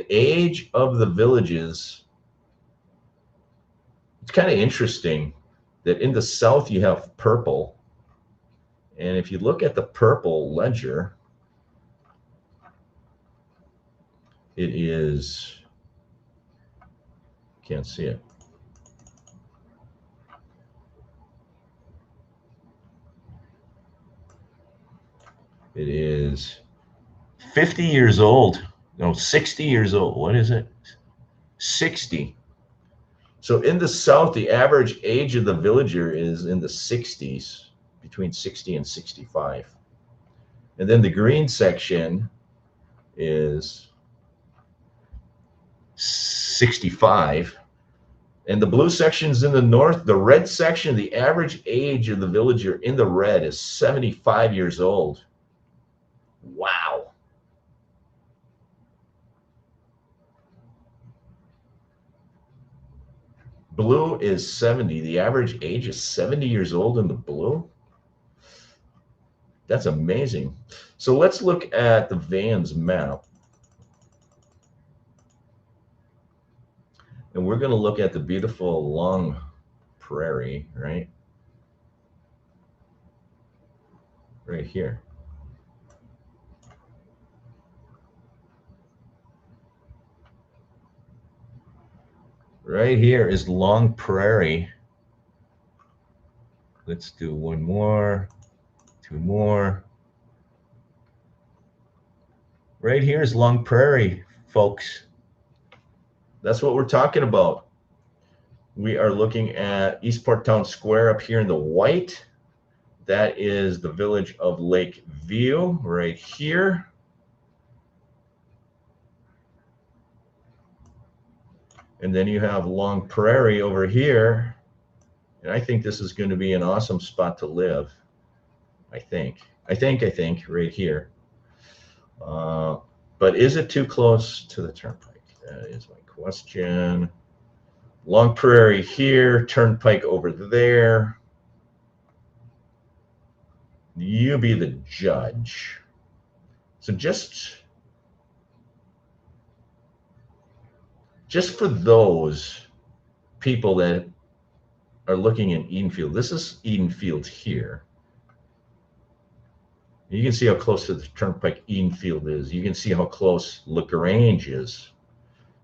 age of the villages. It's kind of interesting that in the south you have purple. And if you look at the purple ledger, it is, can't see it. It is 50 years old. No, 60 years old. What is it? 60. So in the south, the average age of the villager is in the 60s, between 60 and 65. And then the green section is 65. And the blue section's in the north. The red section, the average age of the villager in the red is 75 years old. Wow. Blue is 70. The average age is 70 years old in the blue. That's amazing. So let's look at the Vans map. And we're going to look at the beautiful Long Prairie, right? Right here. Right here is Long Prairie. Let's do one more, two more. Right here is Long Prairie, folks. That's what we're talking about. We are looking at Eastport Town Square up here in the white. That is the village of Lakeview right here. And then you have Long Prairie over here. And I think this is going to be an awesome spot to live. I think right here. But is it too close to the turnpike? That is my question. Long Prairie here, turnpike over there. You be the judge. So just for those people that are looking in Edenfield, this is Edenfield here. You can see how close to the turnpike Edenfield is. You can see how close LaGrange is.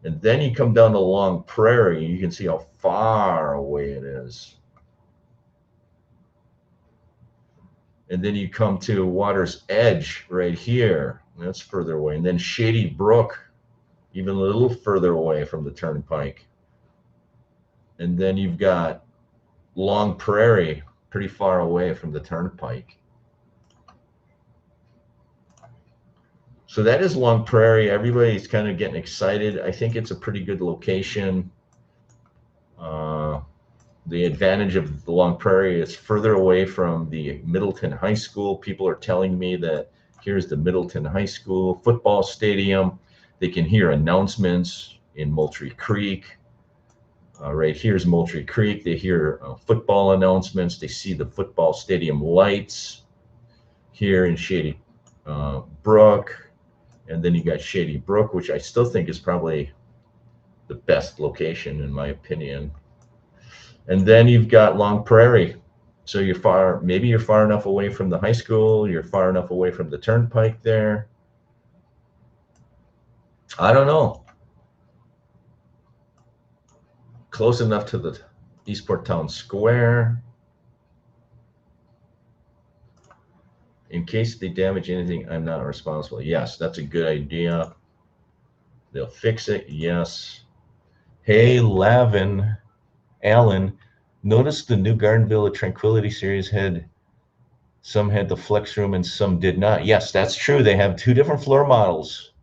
And then you come down to Long Prairie, and you can see how far away it is. And then you come to Water's Edge right here. That's further away. And then Shady Brook, even a little further away from the turnpike. And then you've got Long Prairie, pretty far away from the turnpike. So that is Long Prairie. Everybody's kind of getting excited. I think it's a pretty good location. The advantage of the Long Prairie is further away from the Middleton High School. People are telling me that here's the Middleton High School football stadium. They can hear announcements in Moultrie Creek. Right here's Moultrie Creek. They hear football announcements. They see the football stadium lights here in Shady Brook. And then you got Shady Brook, which I still think is probably the best location in my opinion. And then you've got Long Prairie. So you're far, maybe you're far enough away from the high school. You're far enough away from the turnpike there. I don't know. Close enough to the Eastport Town Square. In case they damage anything, I'm not responsible. Yes, that's a good idea. They'll fix it. Yes. Hey, Alan, notice the new Garden Villa Tranquility series some had the flex room and some did not. Yes, that's true. They have two different floor models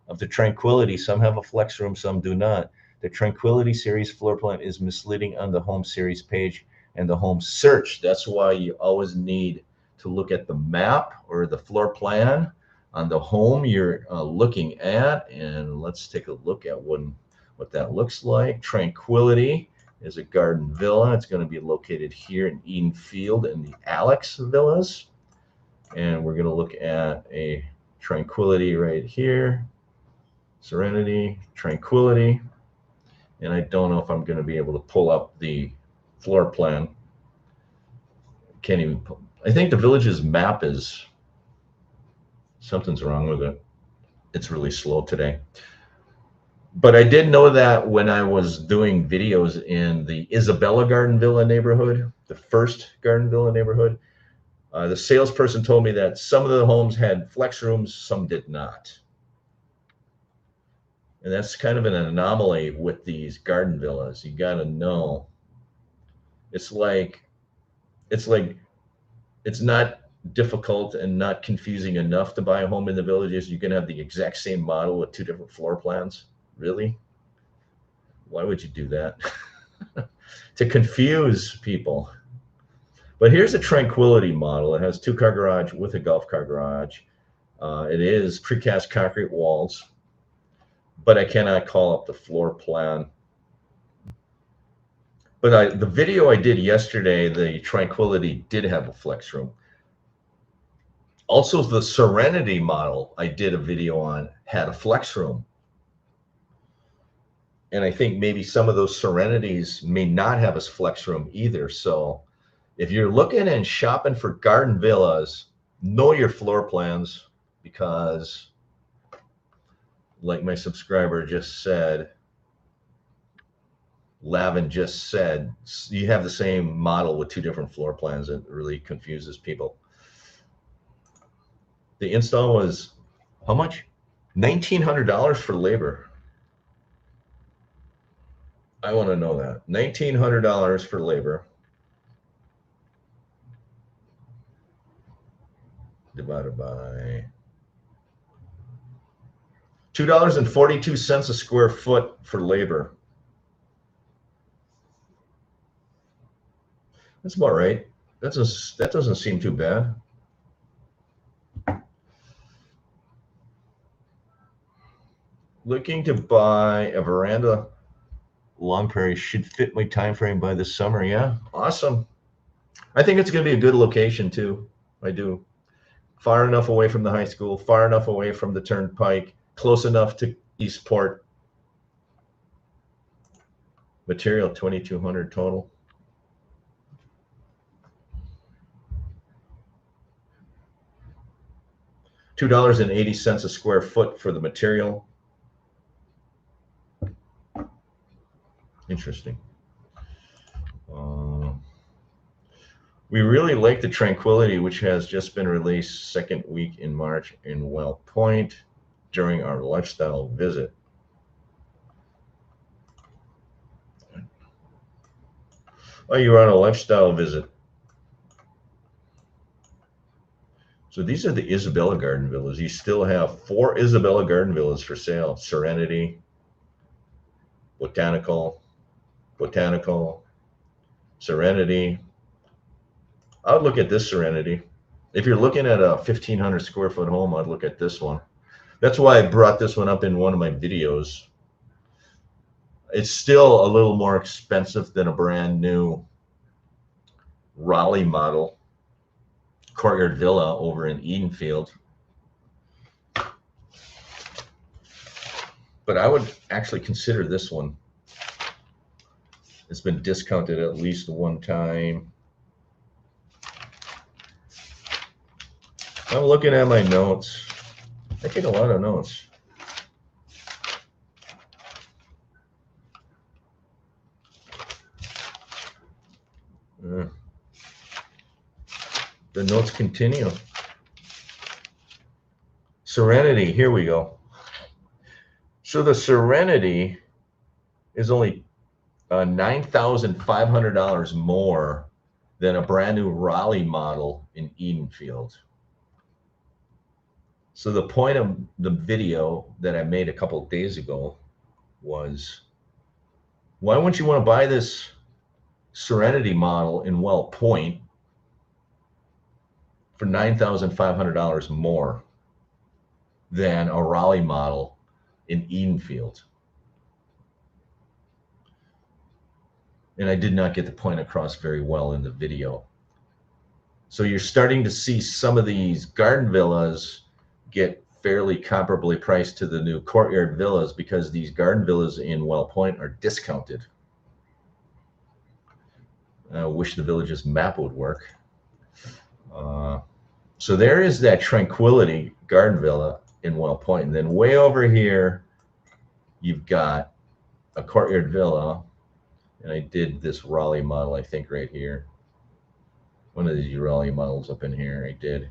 of the Tranquility. Some have a flex room, some do not. The Tranquility series floor plan is misleading on the home series page and the home search. That's why you always need to look at the map or the floor plan on the home you're looking at. And let's take a look at what that looks like. Tranquility is a garden villa. It's going to be located here in Edenfield in the Alex Villas. And we're going to look at a Tranquility right here. Serenity, Tranquility. And I don't know if I'm going to be able to pull up the floor plan. Can't even pull. I think the village's map is, something's wrong with it. It's really slow today. But I did know that when I was doing videos in the Isabella Garden Villa neighborhood, the first Garden Villa neighborhood, the salesperson told me that some of the homes had flex rooms, some did not. And that's kind of an anomaly with these garden villas. You got to know. It's not difficult and not confusing enough to buy a home in the Villages? You can have the exact same model with 2 different floor plans. Really? Why would you do that? To confuse people. But here's a Tranquility model. It has 2-car garage with a golf car garage. It is precast concrete walls, but I cannot call up the floor plan. But the video I did yesterday, the Tranquility did have a flex room. Also, the Serenity model I did a video on had a flex room. And I think maybe some of those Serenities may not have a flex room either. So if you're looking and shopping for garden villas, know your floor plans, because like my subscriber just said, Lavin just said, you have the same model with 2 different floor plans. It really confuses people. The install was how much? $1,900 for labor. I want to know that. $1,900 for labor divided by $2.42 a square foot for labor. That's about right. That doesn't seem too bad. Looking to buy a veranda. Long Prairie should fit my time frame by this summer. Yeah, awesome. I think it's going to be a good location too. I do. Far enough away from the high school, far enough away from the turnpike, close enough to Eastport. Material $2,200 total. $2.80 a square foot for the material. Interesting. We really like the Tranquility, which has just been released second week in March in Well Point during our lifestyle visit. Oh, you were on a lifestyle visit. So these are the Isabella Garden Villas. You still have 4 Isabella Garden Villas for sale. Serenity, Botanical, Serenity. I would look at this Serenity. If you're looking at a 1,500 square foot home, I'd look at this one. That's why I brought this one up in one of my videos. It's still a little more expensive than a brand new Raleigh model courtyard villa over in Edenfield. But I would actually consider this one. It's been discounted at least one time. I'm looking at my notes. I take a lot of notes. The notes continue. Serenity, here we go. So the Serenity is only $9,500 more than a brand new Raleigh model in Edenfield. So the point of the video that I made a couple of days ago was, why wouldn't you want to buy this Serenity model in Well Point for $9,500 more than a Raleigh model in Edenfield? And I did not get the point across very well in the video. So you're starting to see some of these garden villas get fairly comparably priced to the new courtyard villas, because these garden villas in Well Point are discounted. I wish the Villages map would work. So there is that Tranquility garden villa in Well Point. And then way over here, you've got a courtyard villa. And I did this Raleigh model, I think, right here. One of these Raleigh models up in here, I did.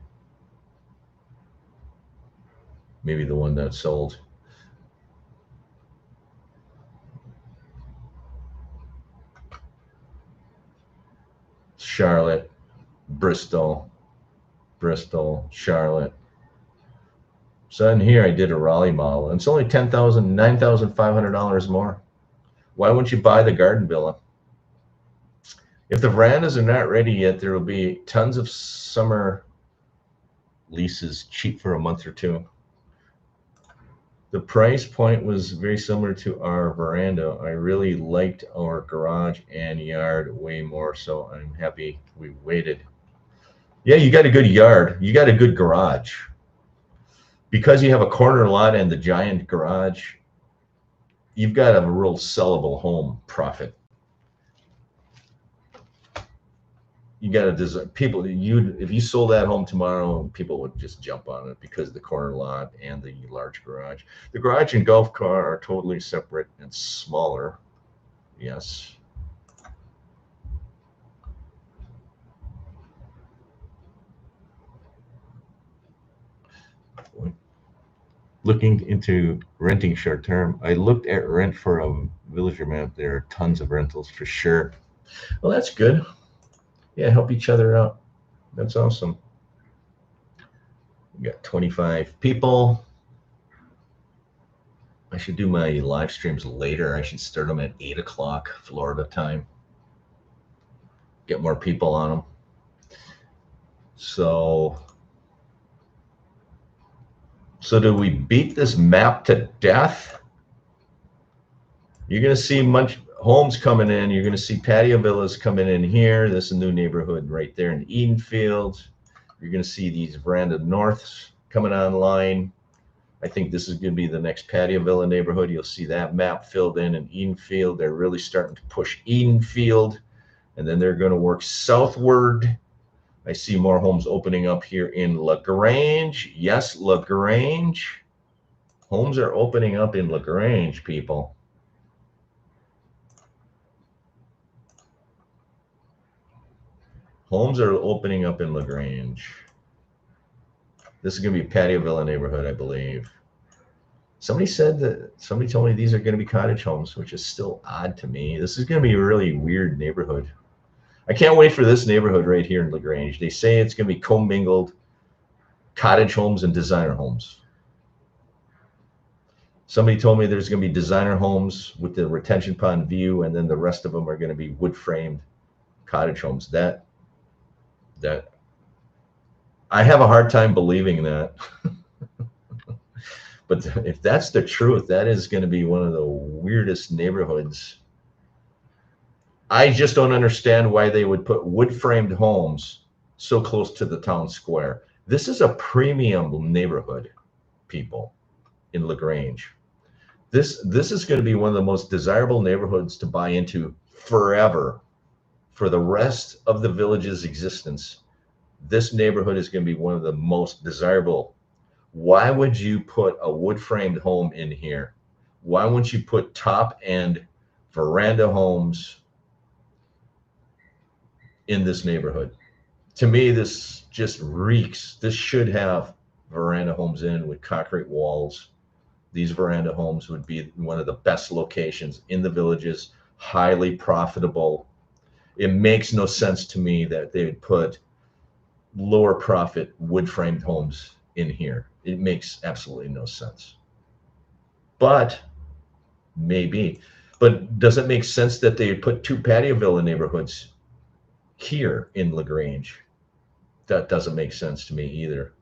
Maybe the one that sold. Charlotte, Bristol, Bristol, Charlotte. So in here I did a Raleigh model, and it's only $9,500 more. Why wouldn't you buy the garden villa? If the verandas are not ready yet, there will be tons of summer leases cheap for a month or two. The price point was very similar to our veranda. I really liked our garage and yard way more, so I'm happy we waited. Yeah, you got a good yard. You got a good garage. Because you have a corner lot and the giant garage, you've got a real sellable home profit. You got to design people. If you sold that home tomorrow, people would just jump on it because of the corner lot and the large garage. The garage and golf car are totally separate and smaller. Yes. Looking into renting short term, I looked at rent for a villager map. There are tons of rentals for sure. Well, that's good. Yeah, help each other out. That's awesome. We got 25 people. I should do my live streams later. I should start them at 8 o'clock Florida time. Get more people on them. So do we beat this map to death? You're going to see much homes coming in. You're going to see patio villas coming in here. This is a new neighborhood right there in Edenfield. You're going to see these Veranda Norths coming online. I think this is going to be the next patio villa neighborhood. You'll see that map filled in Edenfield. They're really starting to push Edenfield, and then they're going to work southward. I see more homes opening up here in LaGrange. Yes, LaGrange. Homes are opening up in LaGrange, people. Homes are opening up in LaGrange. This is going to be a patio villa neighborhood, I believe. Somebody told me these are going to be cottage homes, which is still odd to me. This is going to be a really weird neighborhood. I can't wait for this neighborhood right here in LaGrange. They say it's going to be commingled cottage homes and designer homes. Somebody told me there's going to be designer homes with the retention pond view, and then the rest of them are going to be wood framed cottage homes. That I have a hard time believing that. But if that's the truth, that is going to be one of the weirdest neighborhoods. I just don't understand why they would put wood framed homes so close to the town square. This is a premium neighborhood, people, in LaGrange. This is going to be one of the most desirable neighborhoods to buy into forever. For the rest of the village's existence, this neighborhood is going to be one of the most desirable. Why would you put a wood framed home in here? Why wouldn't you put top end veranda homes in this neighborhood? To me, this just reeks. This should have veranda homes in with concrete walls. These veranda homes would be one of the best locations in the villages, highly profitable. It makes no sense to me that they would put lower profit wood framed homes in here. It makes absolutely no sense. But maybe. But does it make sense that they put two patio villa neighborhoods here in LaGrange? That doesn't make sense to me either.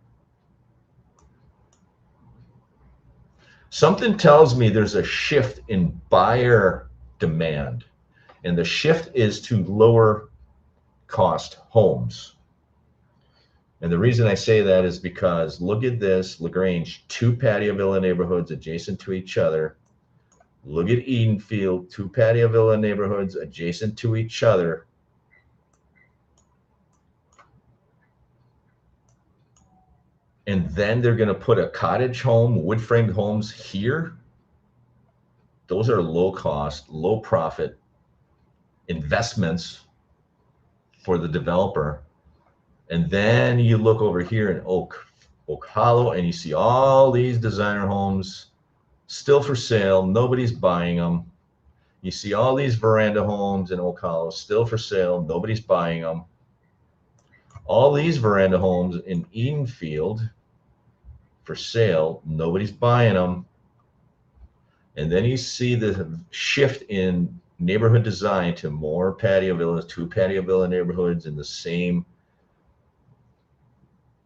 Something tells me there's a shift in buyer demand, and the shift is to lower cost homes. And the reason I say that is because look at this, LaGrange, two patio villa neighborhoods adjacent to each other. Look at Edenfield, two patio villa neighborhoods adjacent to each other. And then they're going to put a cottage home, wood framed homes here. Those are low cost, low profit investments for the developer. And then you look over here in Oak Hollow, and you see all these designer homes still for sale. Nobody's buying them. You see all these veranda homes in Oak Hollow still for sale. Nobody's buying them. All these veranda homes in Edenfield for sale, nobody's buying them. And then you see the shift in neighborhood design to more patio villas, 2 patio villa neighborhoods in the same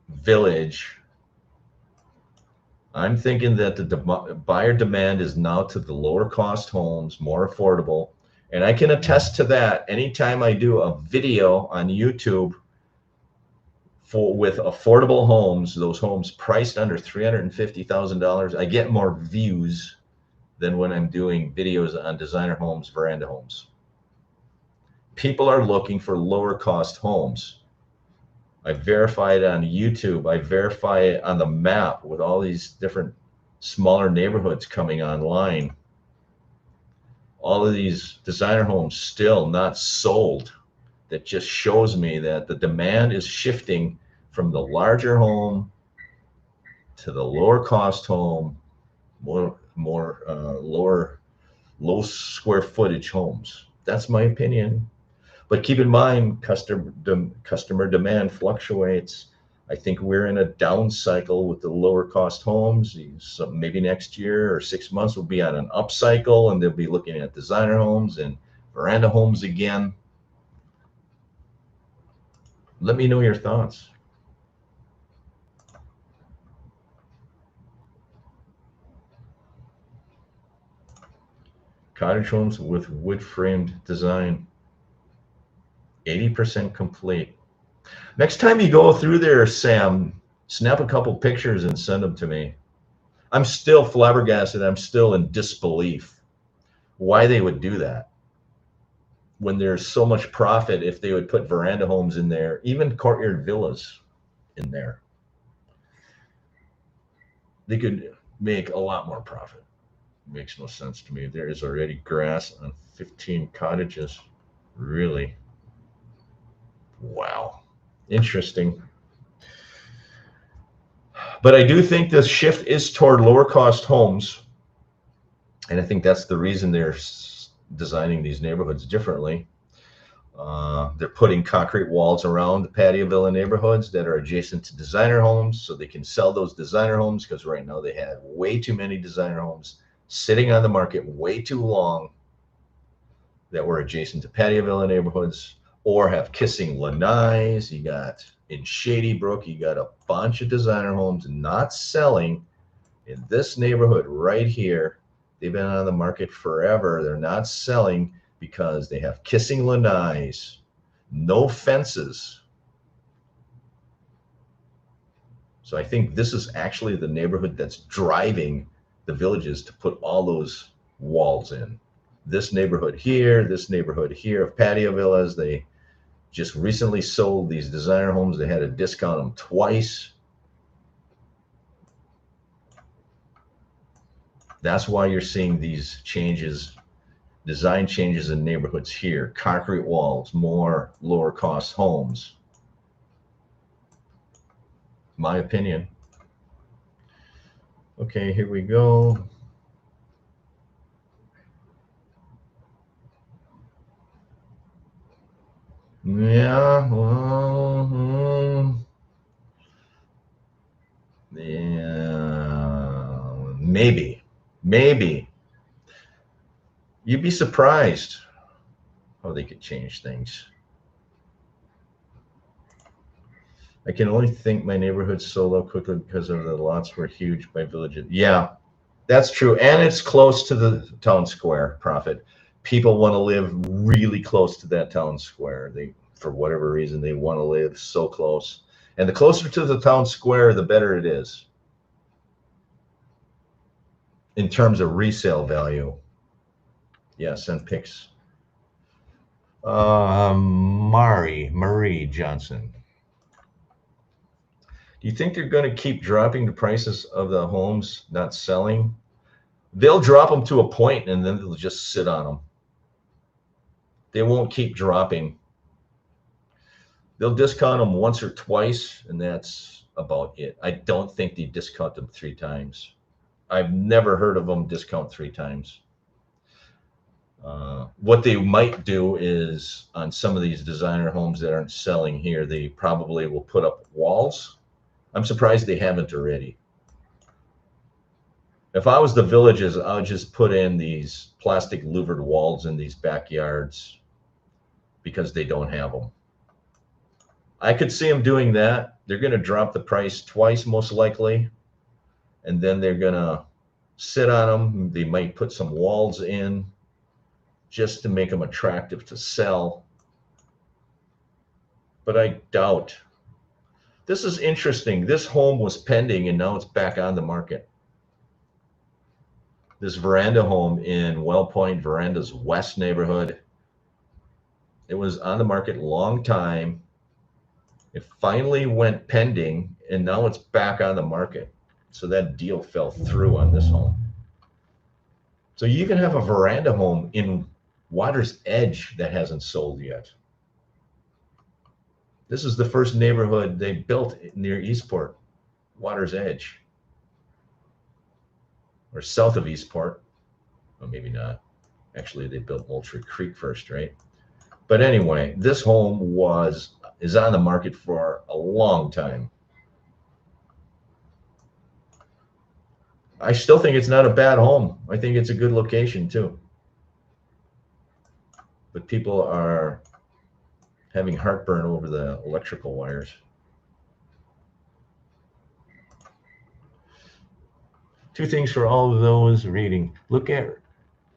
village. I'm thinking that the buyer demand is now to the lower cost homes, more affordable. And I can attest to that. Anytime I do a video on YouTube with affordable homes, those homes priced under $350,000, I get more views than when I'm doing videos on designer homes, veranda homes. People are looking for lower cost homes. I verify it on YouTube. I verify it on the map with all these different smaller neighborhoods coming online. All of these designer homes still not sold. That just shows me that the demand is shifting from the larger home to the lower cost home, more low square footage homes. That's my opinion. But keep in mind, customer demand fluctuates. I think we're in a down cycle with the lower cost homes. So maybe next year or 6 months we'll be on an up cycle, and they'll be looking at designer homes and veranda homes again. Let me know your thoughts. Cottage homes with wood framed design, 80% complete. Next time you go through there, Sam, snap a couple pictures and send them to me. I'm still flabbergasted. I'm still in disbelief why they would do that when there's so much profit if they would put veranda homes in there, even courtyard villas in there. They could make a lot more profit. It makes no sense to me. There is already grass on 15 cottages. Really? Wow. Interesting. But I do think the shift is toward lower cost homes. And I think that's the reason they're designing these neighborhoods differently. They're putting concrete walls around the patio villa neighborhoods that are adjacent to designer homes so they can sell those designer homes, because right now they have way too many designer homes sitting on the market way too long that were adjacent to patio villa neighborhoods or have kissing lanais. You got in Shady Brook, you got a bunch of designer homes not selling in this neighborhood right here. They've been on the market forever. They're not selling because they have kissing lanais, no fences. So I think this is actually the neighborhood that's driving the villages to put all those walls in. This neighborhood here of patio villas, they just recently sold these designer homes. They had to discount them twice. That's why you're seeing these changes, design changes in neighborhoods here. Concrete walls, more lower cost homes. My opinion. Okay, here we go. Yeah, well, yeah, maybe. You'd be surprised how they could change things. I can only think my neighborhood sold out quickly because of the lots were huge by villages. Yeah, that's true. And it's close to the town square, Prophet. People want to live really close to that town square. They, for whatever reason, they want to live so close. And the closer to the town square, the better it is in terms of resale value. Yeah, send pics. Marie Johnson. Do you think they're going to keep dropping the prices of the homes not selling? They'll drop them to a point and then they'll just sit on them. They won't keep dropping. They'll discount them once or twice, and that's about it. I don't think they discount them 3 times. I've never heard of them discount 3 times. What they might do is on some of these designer homes that aren't selling here, they probably will put up walls. I'm surprised they haven't already. If I was the Villages, I would just put in these plastic louvered walls in these backyards because they don't have them. I could see them doing that. They're going to drop the price twice, most likely, and then they're going to sit on them. They might put some walls in just to make them attractive to sell. But I doubt. This is interesting. This home was pending and now it's back on the market. This veranda home in Wellpoint Verandas West neighborhood. It was on the market a long time. It finally went pending and now it's back on the market. So that deal fell through on this home. So you can have a veranda home in Water's Edge that hasn't sold yet. This is the first neighborhood they built near Eastport, Water's Edge, or south of Eastport. Well, maybe not. Actually, they built Moultrie Creek first, right? But anyway, this home is on the market for a long time. I still think it's not a bad home. I think it's a good location too. But people are having heartburn over the electrical wires. Two things for all of those reading. Look at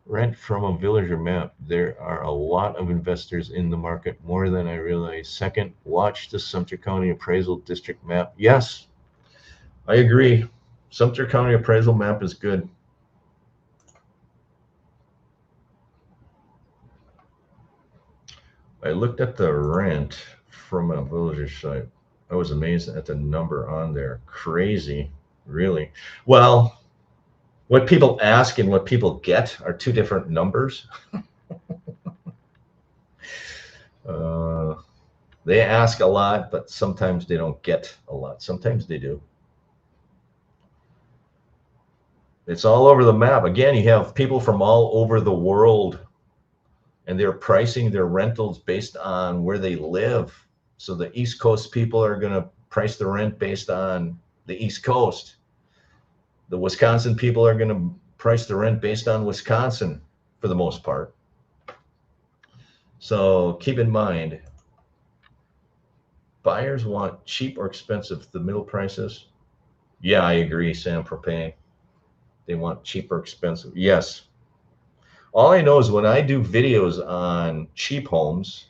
rent from a villager map. There are a lot of investors in the market, more than I realize. Second, watch the Sumter County Appraisal District map. Yes, I agree. Sumter County Appraisal map is good. I looked at the rent from a villager site. I was amazed at the number on there. Crazy, really. Well, what people ask and what people get are two different numbers. They ask a lot, but sometimes they don't get a lot. Sometimes they do. It's all over the map. Again, you have people from all over the world, and they're pricing their rentals based on where they live. So the East Coast people are going to price the rent based on the East Coast. The Wisconsin people are going to price the rent based on Wisconsin for the most part. So keep in mind, buyers want cheap or expensive, the middle prices. Yeah, I agree, Sam Propane. They want cheap or expensive. Yes. All I know is when I do videos on cheap homes,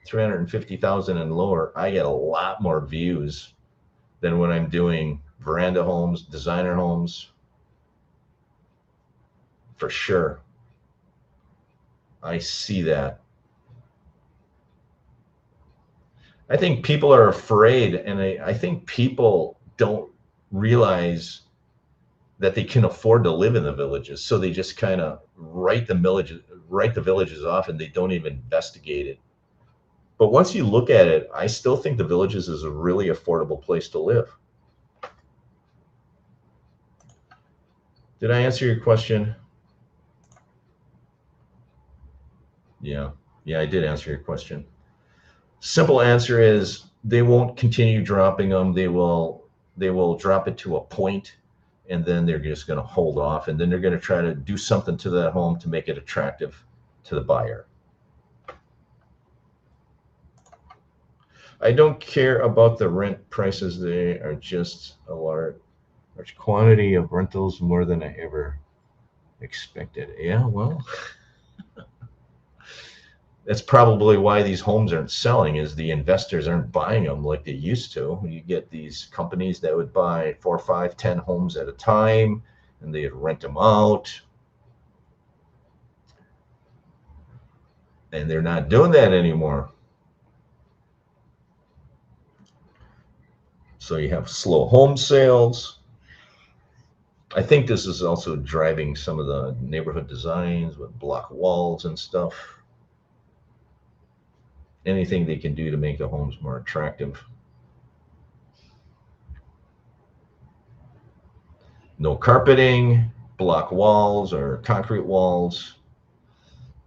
350,000 and lower, I get a lot more views than when I'm doing veranda homes, designer homes. For sure. I see that. I think people are afraid, and I think people don't realize that they can afford to live in the villages, so they just kind of write the villages off, and they don't even investigate it. But once you look at it, I still think the villages is a really affordable place to live. Did I answer your question? Yeah, I did answer your question. Simple answer is they won't continue dropping them. They will drop it to a point, and then they're just going to hold off, and then they're going to try to do something to that home to make it attractive to the buyer. I don't care about the rent prices. They are just a large quantity of rentals, more than I ever expected. Yeah, well, that's probably why these homes aren't selling, is the investors aren't buying them like they used to. You get these companies that would buy 4, 5, 10 homes at a time, and they'd rent them out. And they're not doing that anymore. So you have slow home sales. I think this is also driving some of the neighborhood designs with block walls and stuff. Anything they can do to make the homes more attractive. No carpeting, block walls or concrete walls.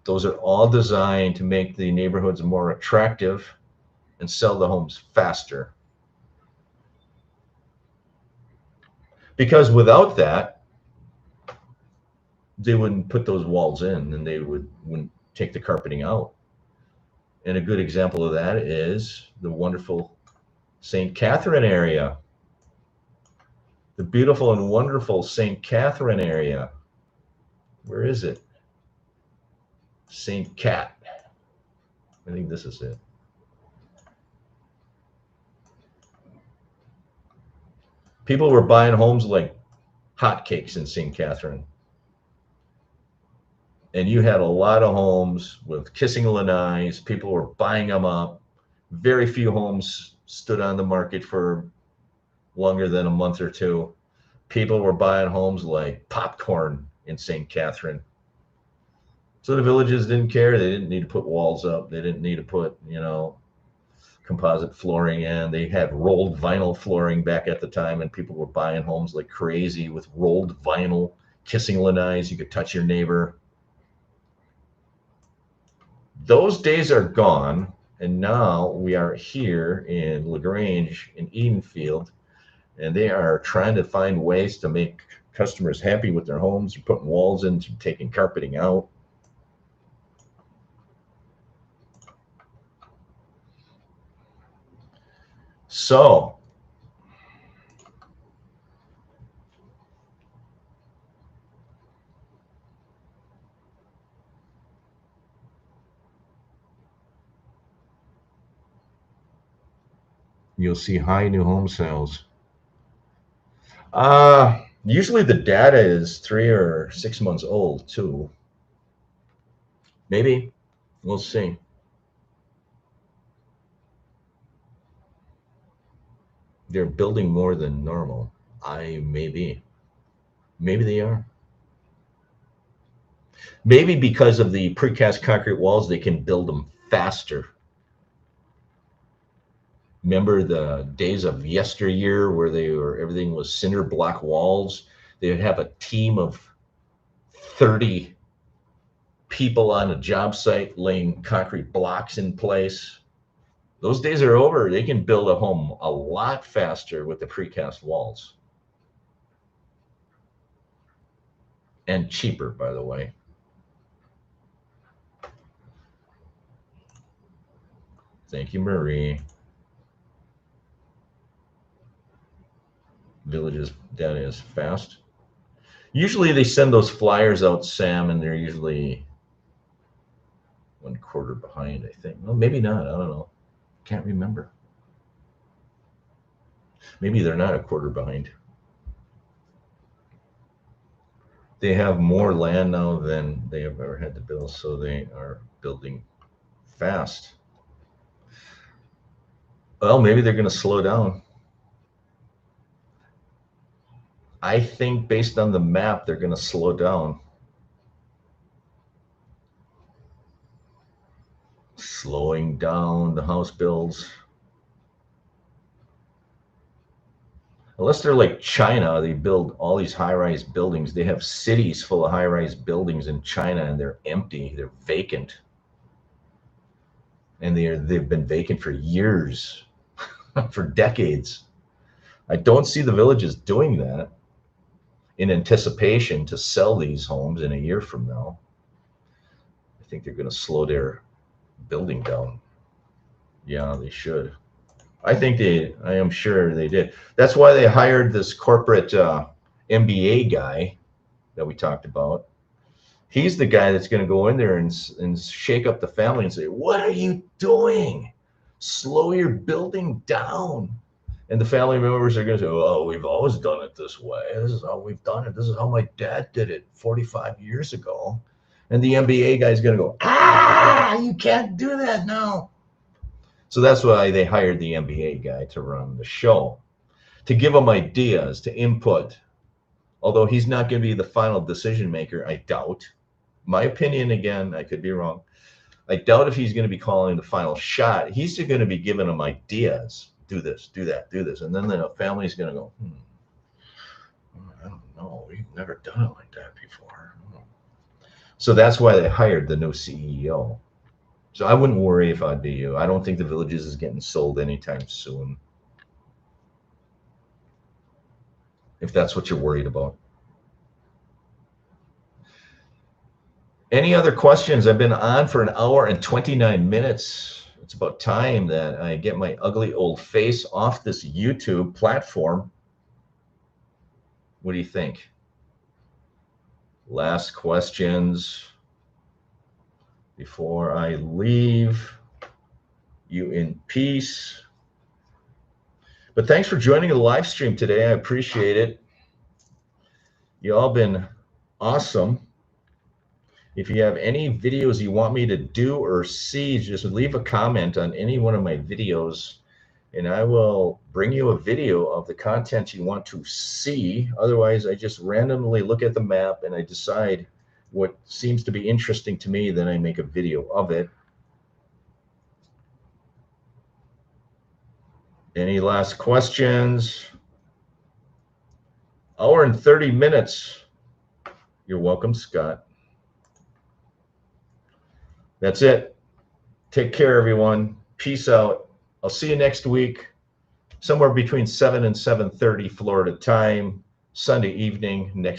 Those are all designed to make the neighborhoods more attractive and sell the homes faster. Because without that, they wouldn't put those walls in, and they wouldn't take the carpeting out. And a good example of that is the wonderful St. Catherine area. The beautiful and wonderful St. Catherine area. Where is it? St. Cat. I think this is it. People were buying homes like hotcakes in St. Catherine. And you had a lot of homes with kissing lanais. People were buying them up. Very few homes stood on the market for longer than a month or two. People were buying homes like popcorn in St. Catherine. So the villages didn't care. They didn't need to put walls up. They didn't need to put, composite flooring in. They had rolled vinyl flooring back at the time, and people were buying homes like crazy with rolled vinyl, kissing lanais. You could touch your neighbor. Those days are gone, and now we are here in LaGrange in Edenfield, and they are trying to find ways to make customers happy with their homes. They're putting walls in, taking carpeting out. So you'll see high new home sales. Usually the data is 3 or 6 months old too. Maybe. We'll see. They're building more than normal. Maybe they are. Maybe because of the precast concrete walls, they can build them faster. Remember the days of yesteryear where everything was cinder block walls? They would have a team of 30 people on a job site laying concrete blocks in place. Those days are over. They can build a home a lot faster with the precast walls. And cheaper, by the way. Thank you, Marie. Villages data is fast. Usually they send those flyers out, Sam, and they're usually 1/4 behind, I think. Well, maybe not. I don't know. Can't remember. Maybe they're not 1/4 behind. They have more land now than they have ever had to build, so they are building fast. Well, maybe they're going to slow down. I think based on the map, they're going to slow down. Slowing down the house builds. Unless they're like China, they build all these high-rise buildings. They have cities full of high-rise buildings in China, and they're empty. They're vacant. And they've been vacant for years, for decades. I don't see the villages doing that in anticipation to sell these homes in a year from now. I think they're going to slow their building down. Yeah, they should. I am sure they did. That's why they hired this corporate MBA guy that we talked about. He's the guy that's going to go in there and shake up the family and say, what are you doing? Slow your building down. And the family members are going to say, oh, we've always done it this way. This is how we've done it. This is how my dad did it 45 years ago. And the MBA guy is going to go, you can't do that now. So that's why they hired the MBA guy to run the show, to give them ideas, to input. Although he's not going to be the final decision maker, I doubt. My opinion, again, I could be wrong. I doubt if he's going to be calling the final shot. He's just going to be giving them ideas. Do this, do that, do this. And then the family's going to go, I don't know. We've never done it like that before. So that's why they hired the new CEO. So I wouldn't worry if I'd be you. I don't think the Villages is getting sold anytime soon, if that's what you're worried about. Any other questions? I've been on for an hour and 29 minutes. It's about time that I get my ugly old face off this YouTube platform. What do you think? Last questions before I leave you in peace. But thanks for joining the live stream today. I appreciate it. You all been awesome. If you have any videos you want me to do or see, just leave a comment on any one of my videos, and I will bring you a video of the content you want to see. Otherwise, I just randomly look at the map and I decide what seems to be interesting to me, then I make a video of it. Any last questions? Hour and 30 minutes. You're welcome, Scott. That's it. Take care, everyone. Peace out. I'll see you next week, somewhere between 7 and 7:30 Florida time, Sunday evening next